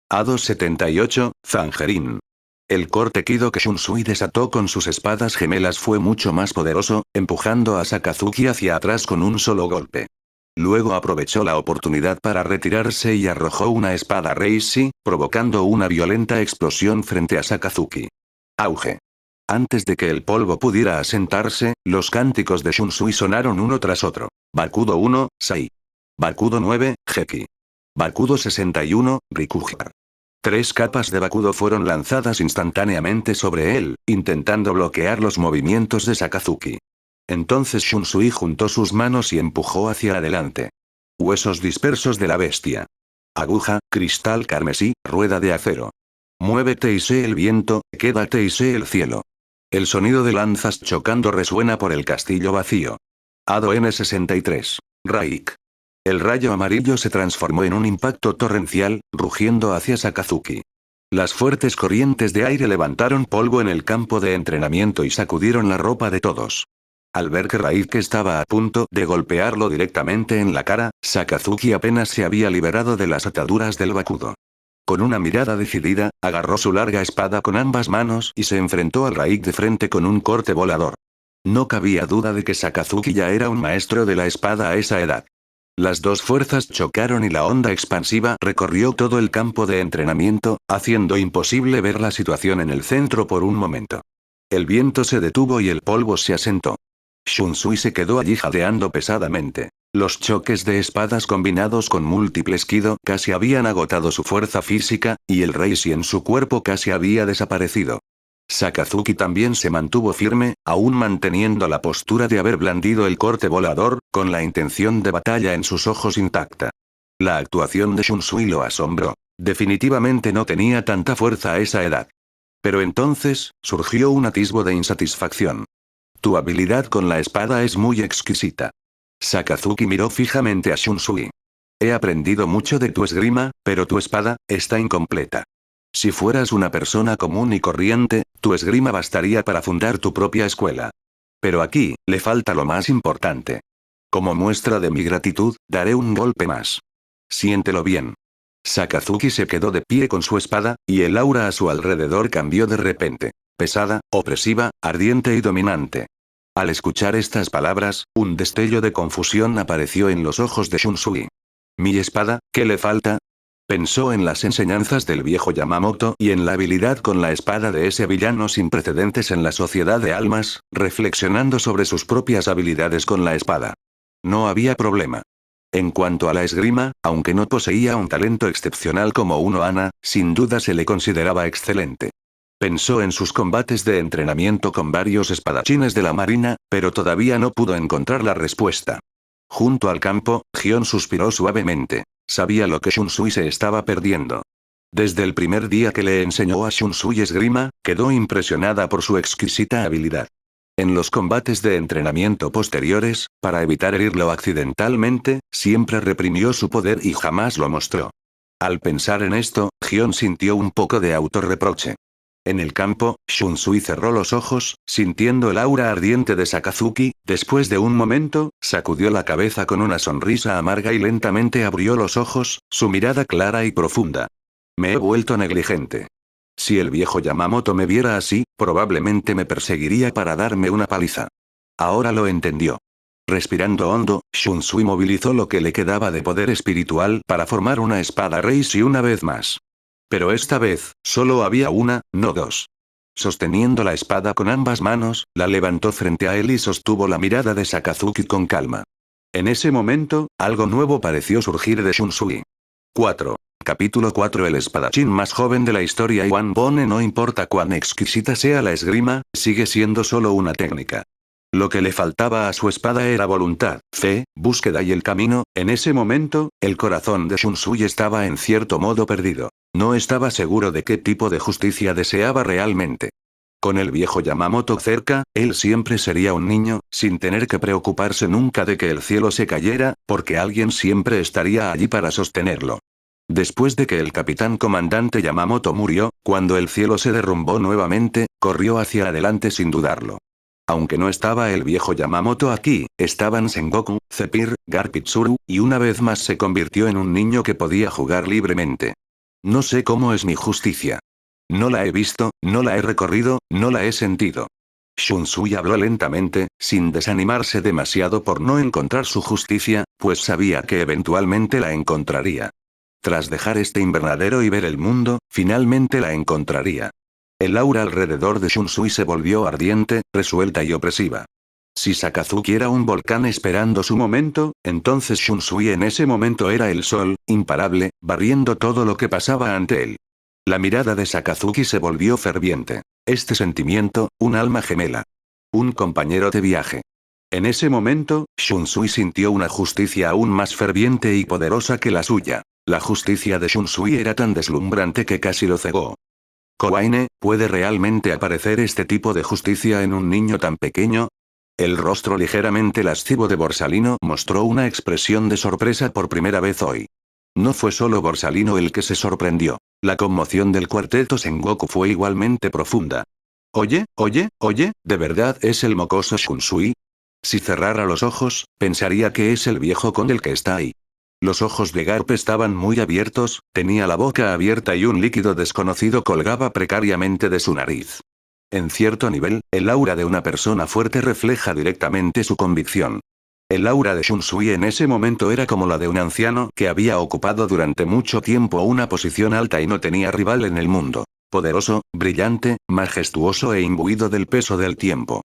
Hado 78, Zangerin. El corte Kido que Shunsui desató con sus espadas gemelas fue mucho más poderoso, empujando a Sakazuki hacia atrás con un solo golpe. Luego aprovechó la oportunidad para retirarse y arrojó una espada Reishi, provocando una violenta explosión frente a Sakazuki. Auge. Antes de que el polvo pudiera asentarse, los cánticos de Shunsui sonaron uno tras otro. Bakudo 1, Sai. Bakudo 9, Heki. Bakudo 61, Rikujar. 3 capas de Bakudo fueron lanzadas instantáneamente sobre él, intentando bloquear los movimientos de Sakazuki. Entonces Shunsui juntó sus manos y empujó hacia adelante. Huesos dispersos de la bestia. Aguja, cristal carmesí, rueda de acero. Muévete y sé el viento, quédate y sé el cielo. El sonido de lanzas chocando resuena por el castillo vacío. Hado N63. Raik. El rayo amarillo se transformó en un impacto torrencial, rugiendo hacia Sakazuki. Las fuertes corrientes de aire levantaron polvo en el campo de entrenamiento y sacudieron la ropa de todos. Al ver que Raik estaba a punto de golpearlo directamente en la cara, Sakazuki apenas se había liberado de las ataduras del Bakudo. Con una mirada decidida, agarró su larga espada con ambas manos y se enfrentó al Raik de frente con un corte volador. No cabía duda de que Sakazuki ya era un maestro de la espada a esa edad. Las dos fuerzas chocaron y la onda expansiva recorrió todo el campo de entrenamiento, haciendo imposible ver la situación en el centro por un momento. El viento se detuvo y el polvo se asentó. Shunsui se quedó allí jadeando pesadamente. Los choques de espadas combinados con múltiples Kido casi habían agotado su fuerza física, y el Reishi en su cuerpo casi había desaparecido. Sakazuki también se mantuvo firme, aún manteniendo la postura de haber blandido el corte volador, con la intención de batalla en sus ojos intacta. La actuación de Shunsui lo asombró. Definitivamente no tenía tanta fuerza a esa edad. Pero entonces, surgió un atisbo de insatisfacción. Tu habilidad con la espada es muy exquisita. Sakazuki miró fijamente a Shunsui. He aprendido mucho de tu esgrima, pero tu espada está incompleta. Si fueras una persona común y corriente, tu esgrima bastaría para fundar tu propia escuela. Pero aquí, le falta lo más importante. Como muestra de mi gratitud, daré un golpe más. Siéntelo bien. Sakazuki se quedó de pie con su espada, y el aura a su alrededor cambió de repente. Pesada, opresiva, ardiente y dominante. Al escuchar estas palabras, un destello de confusión apareció en los ojos de Shunsui. ¿Mi espada, qué le falta? Pensó en las enseñanzas del viejo Yamamoto y en la habilidad con la espada de ese villano sin precedentes en la sociedad de almas, reflexionando sobre sus propias habilidades con la espada. No había problema. En cuanto a la esgrima, aunque no poseía un talento excepcional como uno Ana, sin duda se le consideraba excelente. Pensó en sus combates de entrenamiento con varios espadachines de la marina, pero todavía no pudo encontrar la respuesta. Junto al campo, Gion suspiró suavemente. Sabía lo que Shunsui se estaba perdiendo. Desde el primer día que le enseñó a Shunsui esgrima, quedó impresionada por su exquisita habilidad. En los combates de entrenamiento posteriores, para evitar herirlo accidentalmente, siempre reprimió su poder y jamás lo mostró. Al pensar en esto, Gion sintió un poco de autorreproche. En el campo, Shunsui cerró los ojos, sintiendo el aura ardiente de Sakazuki. Después de un momento, sacudió la cabeza con una sonrisa amarga y lentamente abrió los ojos, su mirada clara y profunda. Me he vuelto negligente. Si el viejo Yamamoto me viera así, probablemente me perseguiría para darme una paliza. Ahora lo entendió. Respirando hondo, Shunsui movilizó lo que le quedaba de poder espiritual para formar una espada Reishi una vez más. Pero esta vez, solo había una, no dos. Sosteniendo la espada con ambas manos, la levantó frente a él y sostuvo la mirada de Sakazuki con calma. En ese momento, algo nuevo pareció surgir de Shunsui. 4. Capítulo 4. El espadachín más joven de la historia Iwan Bone. No importa cuán exquisita sea la esgrima, sigue siendo solo una técnica. Lo que le faltaba a su espada era voluntad, fe, búsqueda y el camino. En ese momento, el corazón de Shunsui estaba en cierto modo perdido. No estaba seguro de qué tipo de justicia deseaba realmente. Con el viejo Yamamoto cerca, él siempre sería un niño, sin tener que preocuparse nunca de que el cielo se cayera, porque alguien siempre estaría allí para sostenerlo. Después de que el capitán comandante Yamamoto murió, cuando el cielo se derrumbó nuevamente, corrió hacia adelante sin dudarlo. Aunque no estaba el viejo Yamamoto aquí, estaban Sengoku, Zephyr, Garpitsuru, y una vez más se convirtió en un niño que podía jugar libremente. No sé cómo es mi justicia. No la he visto, no la he recorrido, no la he sentido. Shunsui habló lentamente, sin desanimarse demasiado por no encontrar su justicia, pues sabía que eventualmente la encontraría. Tras dejar este invernadero y ver el mundo, finalmente la encontraría. El aura alrededor de Shunsui se volvió ardiente, resuelta y opresiva. Si Sakazuki era un volcán esperando su momento, entonces Shunsui en ese momento era el sol, imparable, barriendo todo lo que pasaba ante él. La mirada de Sakazuki se volvió ferviente. Este sentimiento, un alma gemela. Un compañero de viaje. En ese momento, Shunsui sintió una justicia aún más ferviente y poderosa que la suya. La justicia de Shunsui era tan deslumbrante que casi lo cegó. Kobaine, ¿puede realmente aparecer este tipo de justicia en un niño tan pequeño? El rostro ligeramente lascivo de Borsalino mostró una expresión de sorpresa por primera vez hoy. No fue solo Borsalino el que se sorprendió. La conmoción del cuarteto Sengoku fue igualmente profunda. Oye, ¿de verdad es el mocoso Shunsui? Si cerrara los ojos, pensaría que es el viejo con el que está ahí. Los ojos de Garp estaban muy abiertos, tenía la boca abierta y un líquido desconocido colgaba precariamente de su nariz. En cierto nivel, el aura de una persona fuerte refleja directamente su convicción. El aura de Shunsui en ese momento era como la de un anciano que había ocupado durante mucho tiempo una posición alta y no tenía rival en el mundo. Poderoso, brillante, majestuoso e imbuido del peso del tiempo.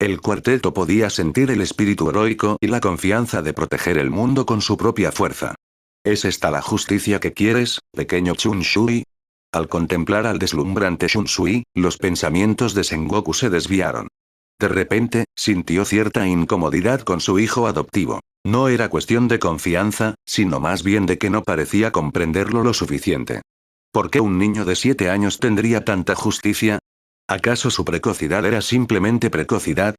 El cuarteto podía sentir el espíritu heroico y la confianza de proteger el mundo con su propia fuerza. ¿Es esta la justicia que quieres, pequeño Shunsui? Al contemplar al deslumbrante Shunsui, los pensamientos de Sengoku se desviaron. De repente, sintió cierta incomodidad con su hijo adoptivo. No era cuestión de confianza, sino más bien de que no parecía comprenderlo lo suficiente. ¿Por qué un niño de 7 años tendría tanta justicia? ¿Acaso su precocidad era simplemente precocidad?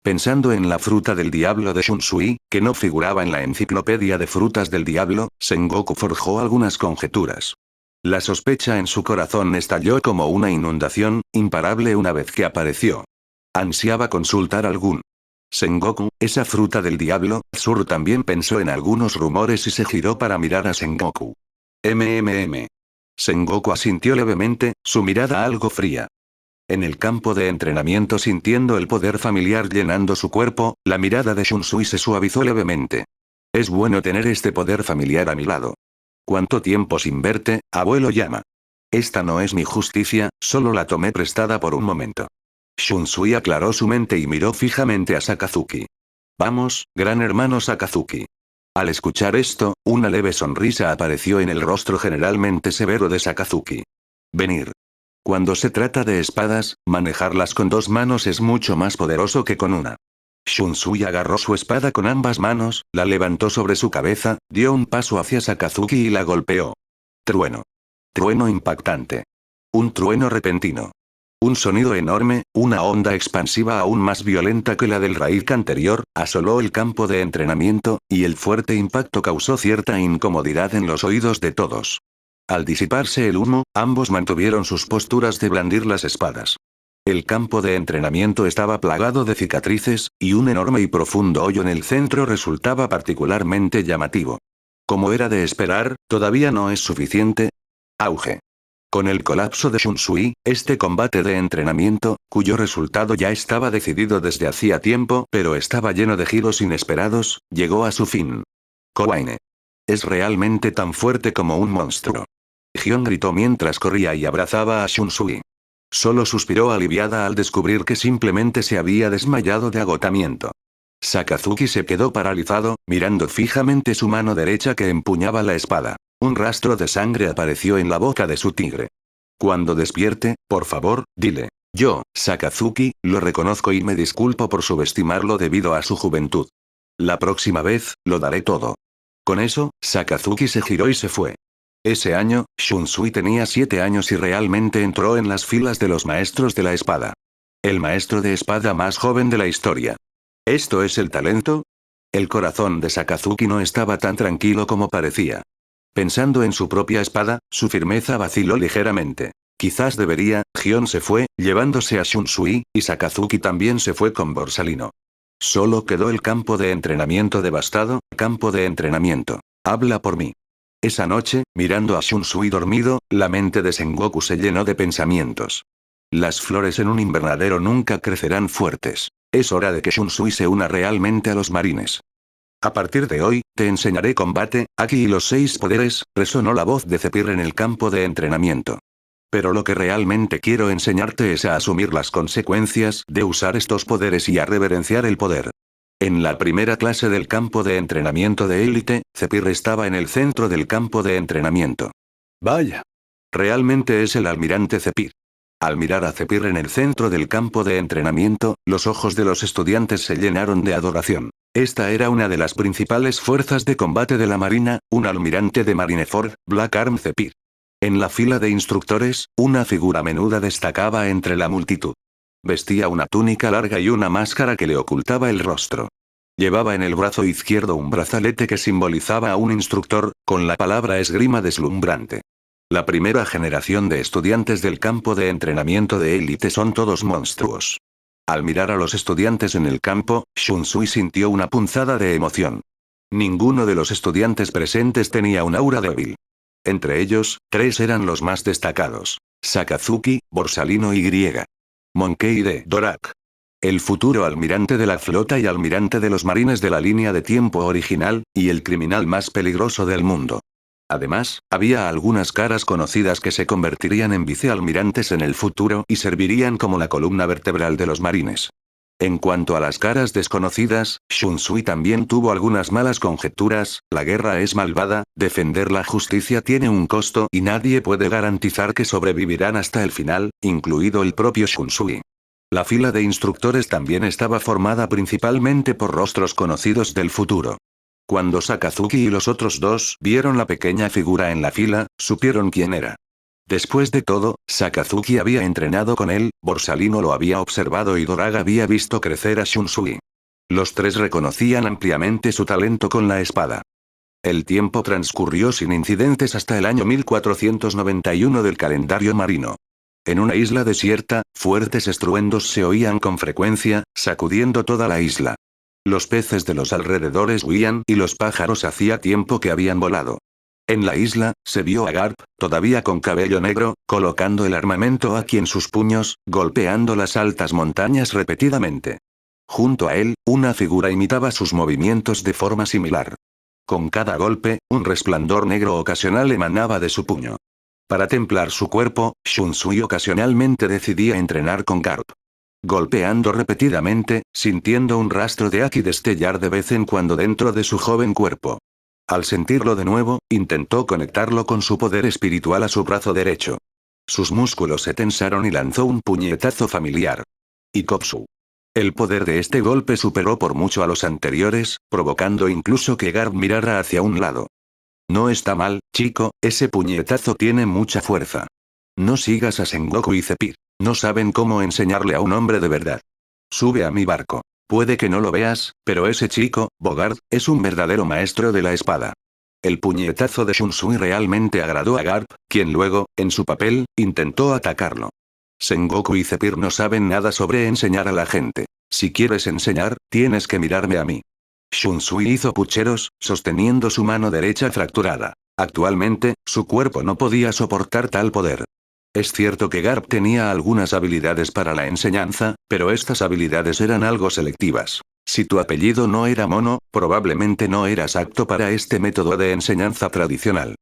Pensando en la fruta del diablo de Shunsui, que no figuraba en la enciclopedia de frutas del diablo, Sengoku forjó algunas conjeturas. La sospecha en su corazón estalló como una inundación, imparable una vez que apareció. Ansiaba consultar algún Sengoku, esa fruta del diablo. Sur también pensó en algunos rumores y se giró para mirar a Sengoku. Sengoku asintió levemente, su mirada algo fría. En el campo de entrenamiento, sintiendo el poder familiar llenando su cuerpo, la mirada de Shunsui se suavizó levemente. Es bueno tener este poder familiar a mi lado. ¿Cuánto tiempo sin verte, abuelo Yama? Esta no es mi justicia, solo la tomé prestada por un momento. Shunsui aclaró su mente y miró fijamente a Sakazuki. Vamos, gran hermano Sakazuki. Al escuchar esto, una leve sonrisa apareció en el rostro generalmente severo de Sakazuki. Venir. Cuando se trata de espadas, manejarlas con 2 manos es mucho más poderoso que con una. Shunsui agarró su espada con ambas manos, la levantó sobre su cabeza, dio un paso hacia Sakazuki y la golpeó. Trueno. Trueno impactante. Un trueno repentino. Un sonido enorme, una onda expansiva aún más violenta que la del raid anterior, asoló el campo de entrenamiento, y el fuerte impacto causó cierta incomodidad en los oídos de todos. Al disiparse el humo, ambos mantuvieron sus posturas de blandir las espadas. El campo de entrenamiento estaba plagado de cicatrices, y un enorme y profundo hoyo en el centro resultaba particularmente llamativo. Como era de esperar, todavía no es suficiente. Auge. Con el colapso de Shunsui, este combate de entrenamiento, cuyo resultado ya estaba decidido desde hacía tiempo pero estaba lleno de giros inesperados, llegó a su fin. Kowaine. Es realmente tan fuerte como un monstruo. Gion gritó mientras corría y abrazaba a Shunsui. Solo suspiró aliviada al descubrir que simplemente se había desmayado de agotamiento. Sakazuki se quedó paralizado, mirando fijamente su mano derecha que empuñaba la espada. Un rastro de sangre apareció en la boca de su tigre. Cuando despierte, por favor, dile. Yo, Sakazuki, lo reconozco y me disculpo por subestimarlo debido a su juventud. La próxima vez, lo daré todo. Con eso, Sakazuki se giró y se fue. Ese año, Shunsui tenía 7 años y realmente entró en las filas de los maestros de la espada. El maestro de espada más joven de la historia. ¿Esto es el talento? El corazón de Sakazuki no estaba tan tranquilo como parecía. Pensando en su propia espada, su firmeza vaciló ligeramente. Quizás debería. Gion se fue, llevándose a Shunsui, y Sakazuki también se fue con Borsalino. Solo quedó el campo de entrenamiento devastado. Campo de entrenamiento. Habla por mí. Esa noche, mirando a Shunsui dormido, la mente de Sengoku se llenó de pensamientos. Las flores en un invernadero nunca crecerán fuertes. Es hora de que Shunsui se una realmente a los marines. A partir de hoy, te enseñaré combate, Haki y los 6 poderes, resonó la voz de Zephyr en el campo de entrenamiento. Pero lo que realmente quiero enseñarte es a asumir las consecuencias de usar estos poderes y a reverenciar el poder. En la primera clase del campo de entrenamiento de élite, Zephyr estaba en el centro del campo de entrenamiento. Vaya. Realmente es el almirante Zephyr. Al mirar a Zephyr en el centro del campo de entrenamiento, los ojos de los estudiantes se llenaron de adoración. Esta era una de las principales fuerzas de combate de la Marina, un almirante de Marineford, Black Arm Zephyr. En la fila de instructores, una figura menuda destacaba entre la multitud. Vestía una túnica larga y una máscara que le ocultaba el rostro. Llevaba en el brazo izquierdo un brazalete que simbolizaba a un instructor, con la palabra esgrima deslumbrante. La primera generación de estudiantes del campo de entrenamiento de élite son todos monstruos. Al mirar a los estudiantes en el campo, Shunsui sintió una punzada de emoción. Ninguno de los estudiantes presentes tenía un aura débil. Entre ellos, 3 eran los más destacados: Sakazuki, Borsalino y Monkey de Dorak. El futuro almirante de la flota y almirante de los marines de la línea de tiempo original, y el criminal más peligroso del mundo. Además, había algunas caras conocidas que se convertirían en vicealmirantes en el futuro y servirían como la columna vertebral de los marines. En cuanto a las caras desconocidas, Shunsui también tuvo algunas malas conjeturas. La guerra es malvada, defender la justicia tiene un costo y nadie puede garantizar que sobrevivirán hasta el final, incluido el propio Shunsui. La fila de instructores también estaba formada principalmente por rostros conocidos del futuro. Cuando Sakazuki y los otros 2 vieron la pequeña figura en la fila, supieron quién era. Después de todo, Sakazuki había entrenado con él, Borsalino lo había observado y Doraga había visto crecer a Shunsui. Los tres reconocían ampliamente su talento con la espada. El tiempo transcurrió sin incidentes hasta el año 1491 del calendario marino. En una isla desierta, fuertes estruendos se oían con frecuencia, sacudiendo toda la isla. Los peces de los alrededores huían y los pájaros hacía tiempo que habían volado. En la isla, se vio a Garp, todavía con cabello negro, colocando el armamento aquí en sus puños, golpeando las altas montañas repetidamente. Junto a él, una figura imitaba sus movimientos de forma similar. Con cada golpe, un resplandor negro ocasional emanaba de su puño. Para templar su cuerpo, Shunsui ocasionalmente decidía entrenar con Garp. Golpeando repetidamente, sintiendo un rastro de Aki destellar de vez en cuando dentro de su joven cuerpo. Al sentirlo de nuevo, intentó conectarlo con su poder espiritual a su brazo derecho. Sus músculos se tensaron y lanzó un puñetazo familiar. Ikotsu. El poder de este golpe superó por mucho a los anteriores, provocando incluso que Garp mirara hacia un lado. No está mal, chico, ese puñetazo tiene mucha fuerza. No sigas a Sengoku y Zephyr. No saben cómo enseñarle a un hombre de verdad. Sube a mi barco. Puede que no lo veas, pero ese chico, Bogard, es un verdadero maestro de la espada. El puñetazo de Shunsui realmente agradó a Garp, quien luego, en su papel, intentó atacarlo. Sengoku y Zephyr no saben nada sobre enseñar a la gente. Si quieres enseñar, tienes que mirarme a mí. Shunsui hizo pucheros, sosteniendo su mano derecha fracturada. Actualmente, su cuerpo no podía soportar tal poder. Es cierto que Garp tenía algunas habilidades para la enseñanza, pero estas habilidades eran algo selectivas. Si tu apellido no era Mono, probablemente no eras apto para este método de enseñanza tradicional.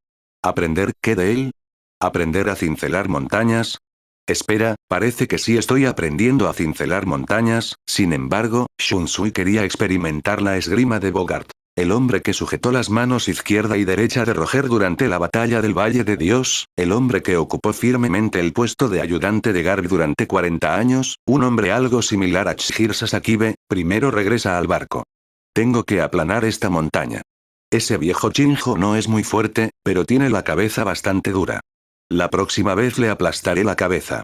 ¿Aprender qué de él? ¿Aprender a cincelar montañas? Espera, parece que sí estoy aprendiendo a cincelar montañas. Sin embargo, Shunsui quería experimentar la esgrima de Bogard. El hombre que sujetó las manos izquierda y derecha de Roger durante la batalla del Valle de Dios, el hombre que ocupó firmemente el puesto de ayudante de Garp durante 40 años, un hombre algo similar a Chihiro Sasakibe, primero regresa al barco. Tengo que aplanar esta montaña. Ese viejo Shinjo no es muy fuerte, pero tiene la cabeza bastante dura. La próxima vez le aplastaré la cabeza.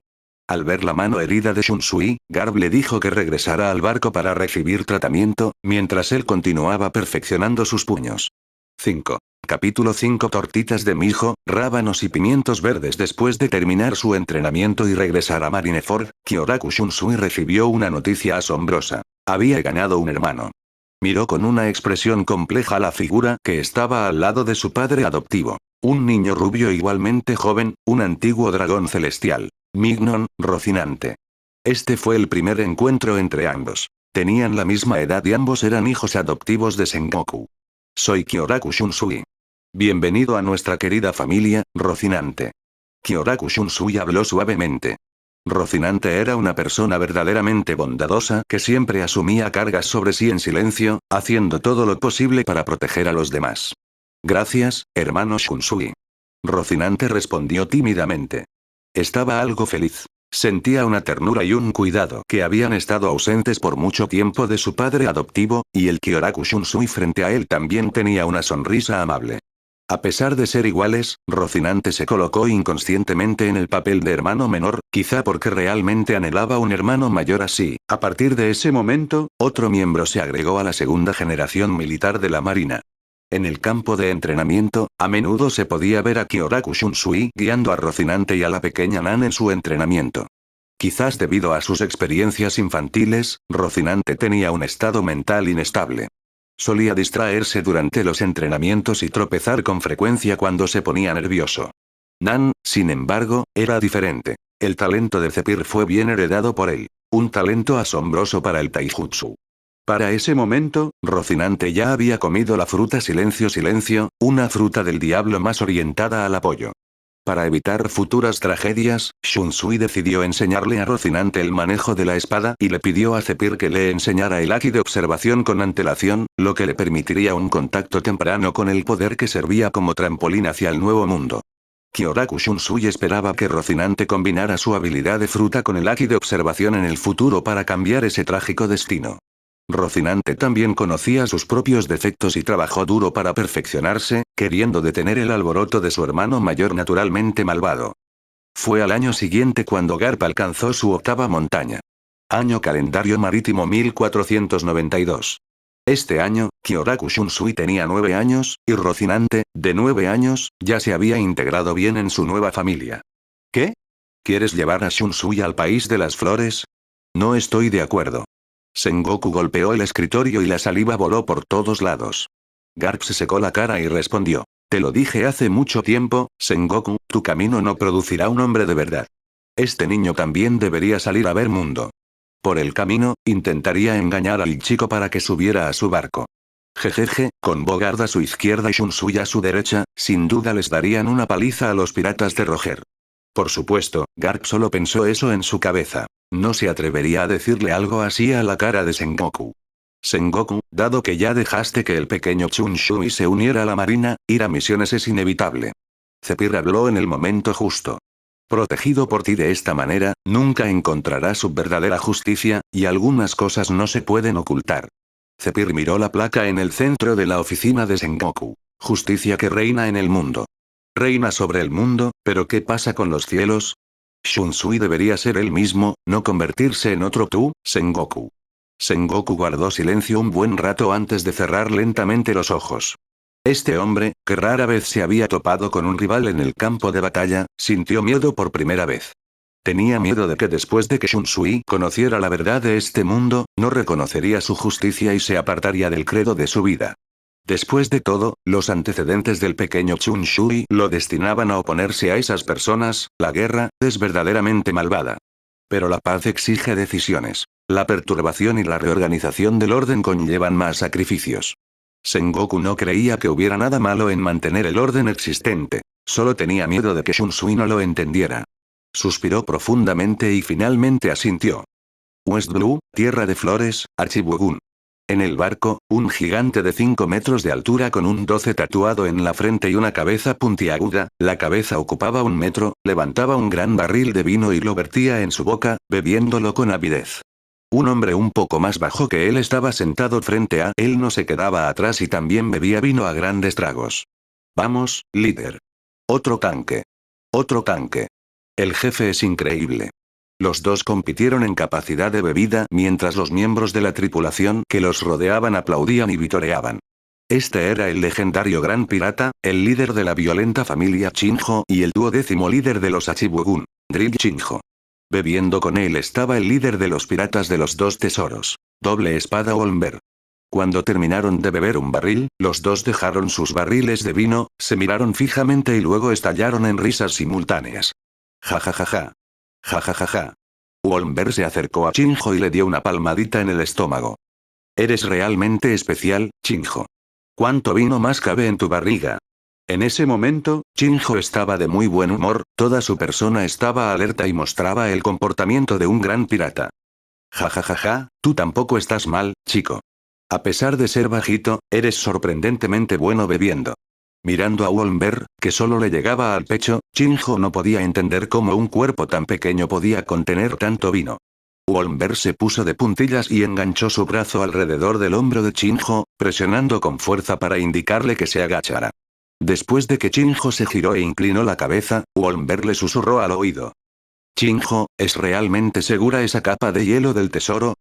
Al ver la mano herida de Shunsui, Garp le dijo que regresara al barco para recibir tratamiento, mientras él continuaba perfeccionando sus puños. 5. Capítulo 5. Tortitas de mijo, rábanos y pimientos verdes. Después de terminar su entrenamiento y regresar a Marineford, Kyoraku Shunsui recibió una noticia asombrosa. Había ganado un hermano. Miró con una expresión compleja a la figura que estaba al lado de su padre adoptivo. Un niño rubio igualmente joven, un antiguo dragón celestial. Mignon, Rocinante. Este fue el primer encuentro entre ambos. Tenían la misma edad y ambos eran hijos adoptivos de Sengoku. Soy Kyoraku Shunsui. Bienvenido a nuestra querida familia, Rocinante. Kyoraku Shunsui habló suavemente. Rocinante era una persona verdaderamente bondadosa que siempre asumía cargas sobre sí en silencio, haciendo todo lo posible para proteger a los demás. Gracias, hermano Shunsui. Rocinante respondió tímidamente. Estaba algo feliz. Sentía una ternura y un cuidado que habían estado ausentes por mucho tiempo de su padre adoptivo, y el Kyoraku Shunsui frente a él también tenía una sonrisa amable. A pesar de ser iguales, Rocinante se colocó inconscientemente en el papel de hermano menor, quizá porque realmente anhelaba un hermano mayor así. A partir de ese momento, otro miembro se agregó a la segunda generación militar de la Marina. En el campo de entrenamiento, a menudo se podía ver a Kyoraku Shunsui guiando a Rocinante y a la pequeña Nan en su entrenamiento. Quizás debido a sus experiencias infantiles, Rocinante tenía un estado mental inestable. Solía distraerse durante los entrenamientos y tropezar con frecuencia cuando se ponía nervioso. Nan, sin embargo, era diferente. El talento de Zephyr fue bien heredado por él. Un talento asombroso para el taijutsu. Para ese momento, Rocinante ya había comido la fruta Silencio Silencio, una fruta del diablo más orientada al apoyo. Para evitar futuras tragedias, Shunsui decidió enseñarle a Rocinante el manejo de la espada y le pidió a Zephyr que le enseñara el haki de observación con antelación, lo que le permitiría un contacto temprano con el poder que servía como trampolín hacia el nuevo mundo. Kyoraku Shunsui esperaba que Rocinante combinara su habilidad de fruta con el haki de observación en el futuro para cambiar ese trágico destino. Rocinante también conocía sus propios defectos y trabajó duro para perfeccionarse, queriendo detener el alboroto de su hermano mayor naturalmente malvado. Fue al año siguiente cuando Garp alcanzó su octava montaña. Año calendario marítimo 1492. Este año, Kyoraku Shunsui tenía 9 años, y Rocinante, de 9 años, ya se había integrado bien en su nueva familia. ¿Qué? ¿Quieres llevar a Shunsui al país de las flores? No estoy de acuerdo. Sengoku golpeó el escritorio y la saliva voló por todos lados. Garp se secó la cara y respondió. Te lo dije hace mucho tiempo, Sengoku, tu camino no producirá un hombre de verdad. Este niño también debería salir a ver mundo. Por el camino, intentaría engañar al chico para que subiera a su barco. Jejeje, con Bogard a su izquierda y Shunsui a su derecha, sin duda les darían una paliza a los piratas de Roger. Por supuesto, Garp solo pensó eso en su cabeza. No se atrevería a decirle algo así a la cara de Sengoku. Sengoku, dado que ya dejaste que el pequeño Shunsui se uniera a la marina, ir a misiones es inevitable. Zephyr habló en el momento justo. Protegido por ti de esta manera, nunca encontrarás su verdadera justicia, y algunas cosas no se pueden ocultar. Zephyr miró la placa en el centro de la oficina de Sengoku. Justicia que reina en el mundo. Reina sobre el mundo, pero ¿qué pasa con los cielos? Shunsui debería ser él mismo, no convertirse en otro tú, Sengoku. Sengoku guardó silencio un buen rato antes de cerrar lentamente los ojos. Este hombre, que rara vez se había topado con un rival en el campo de batalla, sintió miedo por primera vez. Tenía miedo de que después de que Shunsui conociera la verdad de este mundo, no reconocería su justicia y se apartaría del credo de su vida. Después de todo, los antecedentes del pequeño Shunsui lo destinaban a oponerse a esas personas, la guerra es verdaderamente malvada. Pero la paz exige decisiones. La perturbación y la reorganización del orden conllevan más sacrificios. Sengoku no creía que hubiera nada malo en mantener el orden existente, solo tenía miedo de que Shunsui no lo entendiera. Suspiró profundamente y finalmente asintió. West Blue, Tierra de Flores, Archibugun. En el barco, un gigante de 5 metros de altura con un 12 tatuado en la frente y una cabeza puntiaguda, la cabeza ocupaba 1 metro, levantaba un gran barril de vino y lo vertía en su boca, bebiéndolo con avidez. Un hombre un poco más bajo que él estaba sentado frente a él, no se quedaba atrás y también bebía vino a grandes tragos. Vamos, líder. Otro tanque. Otro tanque. El jefe es increíble. Los dos compitieron en capacidad de bebida mientras los miembros de la tripulación que los rodeaban aplaudían y vitoreaban. Este era el legendario gran pirata, el líder de la violenta familia Shinjo y el 12º líder de los Hachibugun, Drill Shinjo. Bebiendo con él estaba el líder de los piratas de los 2 tesoros, Doble Espada Wolver. Cuando terminaron de beber un barril, los dos dejaron sus barriles de vino, se miraron fijamente y luego estallaron en risas simultáneas. Ja ja ja ja. Ja ja ja ja. Wolver se acercó a Shinjo y le dio una palmadita en el estómago. Eres realmente especial, Shinjo. ¿Cuánto vino más cabe en tu barriga? En ese momento, Shinjo estaba de muy buen humor, toda su persona estaba alerta y mostraba el comportamiento de un gran pirata. Ja ja ja ja, tú tampoco estás mal, chico. A pesar de ser bajito, eres sorprendentemente bueno bebiendo. Mirando a Wolver, que solo le llegaba al pecho, Shinjo no podía entender cómo un cuerpo tan pequeño podía contener tanto vino. Wolver se puso de puntillas y enganchó su brazo alrededor del hombro de Shinjo, presionando con fuerza para indicarle que se agachara. Después de que Shinjo se giró e inclinó la cabeza, Wolver le susurró al oído. Shinjo, ¿es realmente segura esa capa de hielo del tesoro?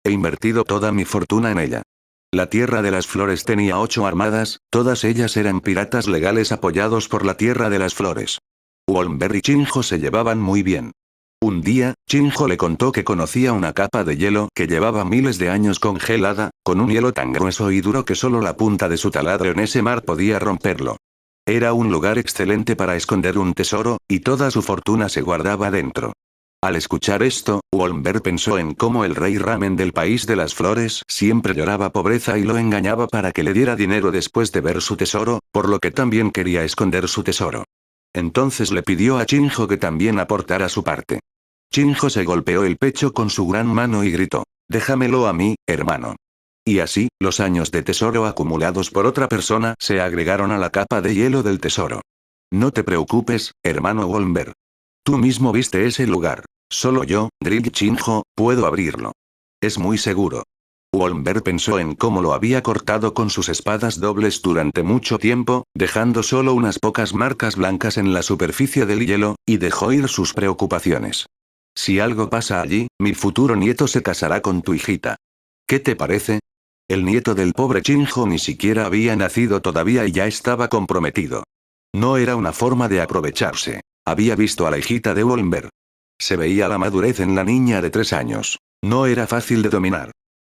He invertido toda mi fortuna en ella. La Tierra de las Flores tenía 8 armadas, todas ellas eran piratas legales apoyados por la Tierra de las Flores. Wolver y Shinjo se llevaban muy bien. Un día, Shinjo le contó que conocía una capa de hielo que llevaba miles de años congelada, con un hielo tan grueso y duro que solo la punta de su taladro en ese mar podía romperlo. Era un lugar excelente para esconder un tesoro, y toda su fortuna se guardaba dentro. Al escuchar esto, Wolver pensó en cómo el rey Ramen del país de las flores siempre lloraba pobreza y lo engañaba para que le diera dinero después de ver su tesoro, por lo que también quería esconder su tesoro. Entonces le pidió a Shinjo que también aportara su parte. Shinjo se golpeó el pecho con su gran mano y gritó, «Déjamelo a mí, hermano». Y así, los años de tesoro acumulados por otra persona se agregaron a la capa de hielo del tesoro. No te preocupes, hermano Wolver. Tú mismo viste ese lugar. Solo yo, Drill Shinjo, puedo abrirlo. Es muy seguro. Wolver pensó en cómo lo había cortado con sus espadas dobles durante mucho tiempo, dejando solo unas pocas marcas blancas en la superficie del hielo, y dejó ir sus preocupaciones. Si algo pasa allí, mi futuro nieto se casará con tu hijita. ¿Qué te parece? El nieto del pobre Chinjo ni siquiera había nacido todavía y ya estaba comprometido. No era una forma de aprovecharse. Había visto a la hijita de Wolver. Se veía la madurez en la niña de 3 años. No era fácil de dominar.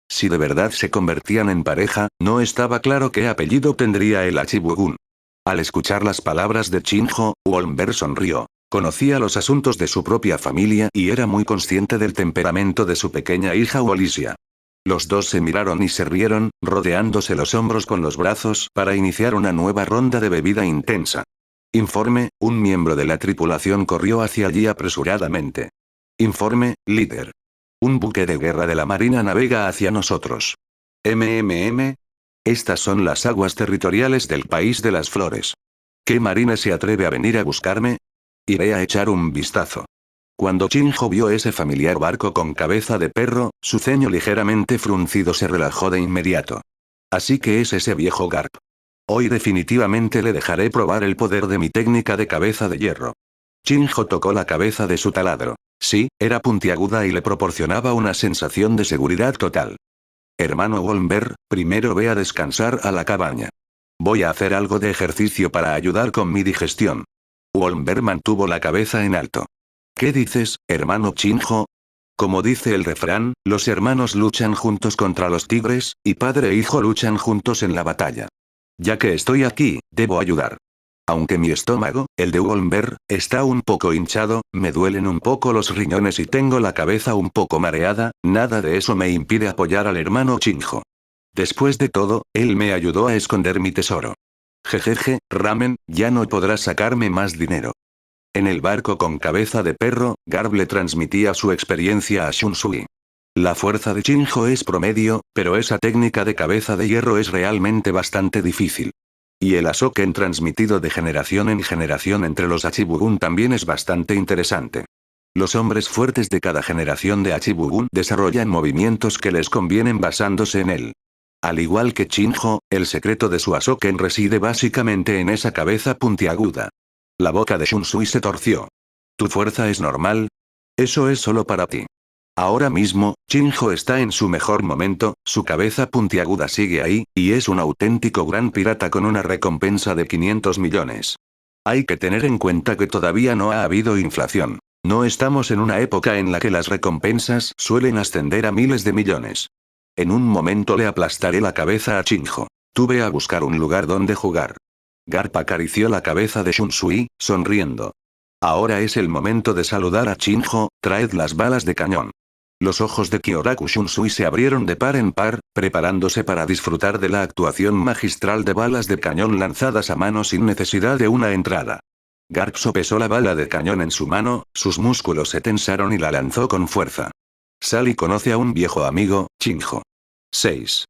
Si de verdad se convertían en pareja, no estaba claro qué apellido tendría el Achibugun. Al escuchar las palabras de Chinjo, Wolver sonrió. Conocía los asuntos de su propia familia y era muy consciente del temperamento de su pequeña hija Walisia. Los dos se miraron y se rieron, rodeándose los hombros con los brazos para iniciar una nueva ronda de bebida intensa. Informe, un miembro de la tripulación corrió hacia allí apresuradamente. Informe, líder. Un buque de guerra de la Marina navega hacia nosotros. Estas son las aguas territoriales del País de las Flores. ¿Qué marina se atreve a venir a buscarme? Iré a echar un vistazo. Cuando Chinjo vio ese familiar barco con cabeza de perro, su ceño ligeramente fruncido se relajó de inmediato. Así que es ese viejo Garp. Hoy definitivamente le dejaré probar el poder de mi técnica de cabeza de hierro. Chinjo tocó la cabeza de su taladro. Sí, era puntiaguda y le proporcionaba una sensación de seguridad total. Hermano Wolver, primero ve a descansar a la cabaña. Voy a hacer algo de ejercicio para ayudar con mi digestión. Wolver mantuvo la cabeza en alto. ¿Qué dices, hermano Chinjo? Como dice el refrán, los hermanos luchan juntos contra los tigres, y padre e hijo luchan juntos en la batalla. Ya que estoy aquí, debo ayudar. Aunque mi estómago, el de Wolver, está un poco hinchado, me duelen un poco los riñones y tengo la cabeza un poco mareada, nada de eso me impide apoyar al hermano Chinjo. Después de todo, él me ayudó a esconder mi tesoro. Jejeje, Ramen, ya no podrás sacarme más dinero. En el barco con cabeza de perro, Garp le transmitía su experiencia a Shunsui. La fuerza de Chinjo es promedio, pero esa técnica de cabeza de hierro es realmente bastante difícil. Y el Asoken transmitido de generación en generación entre los Achibugun también es bastante interesante. Los hombres fuertes de cada generación de Achibugun desarrollan movimientos que les convienen basándose en él. Al igual que Chinjo, el secreto de su Asoken reside básicamente en esa cabeza puntiaguda. La boca de Shunsui se torció. ¿Tu fuerza es normal? Eso es solo para ti. Ahora mismo, Chinjo está en su mejor momento, su cabeza puntiaguda sigue ahí, y es un auténtico gran pirata con una recompensa de 500 millones. Hay que tener en cuenta que todavía no ha habido inflación. No estamos en una época en la que las recompensas suelen ascender a miles de millones. En un momento le aplastaré la cabeza a Chinjo. Tuve a buscar un lugar donde jugar. Garp acarició la cabeza de Shunsui, sonriendo. Ahora es el momento de saludar a Chinjo, traed las balas de cañón. Los ojos de Kyoraku Shunsui se abrieron de par en par, preparándose para disfrutar de la actuación magistral de balas de cañón lanzadas a mano sin necesidad de una entrada. Garp sopesó la bala de cañón en su mano, sus músculos se tensaron y la lanzó con fuerza. Sally conoce a un viejo amigo, Chinjo. 6.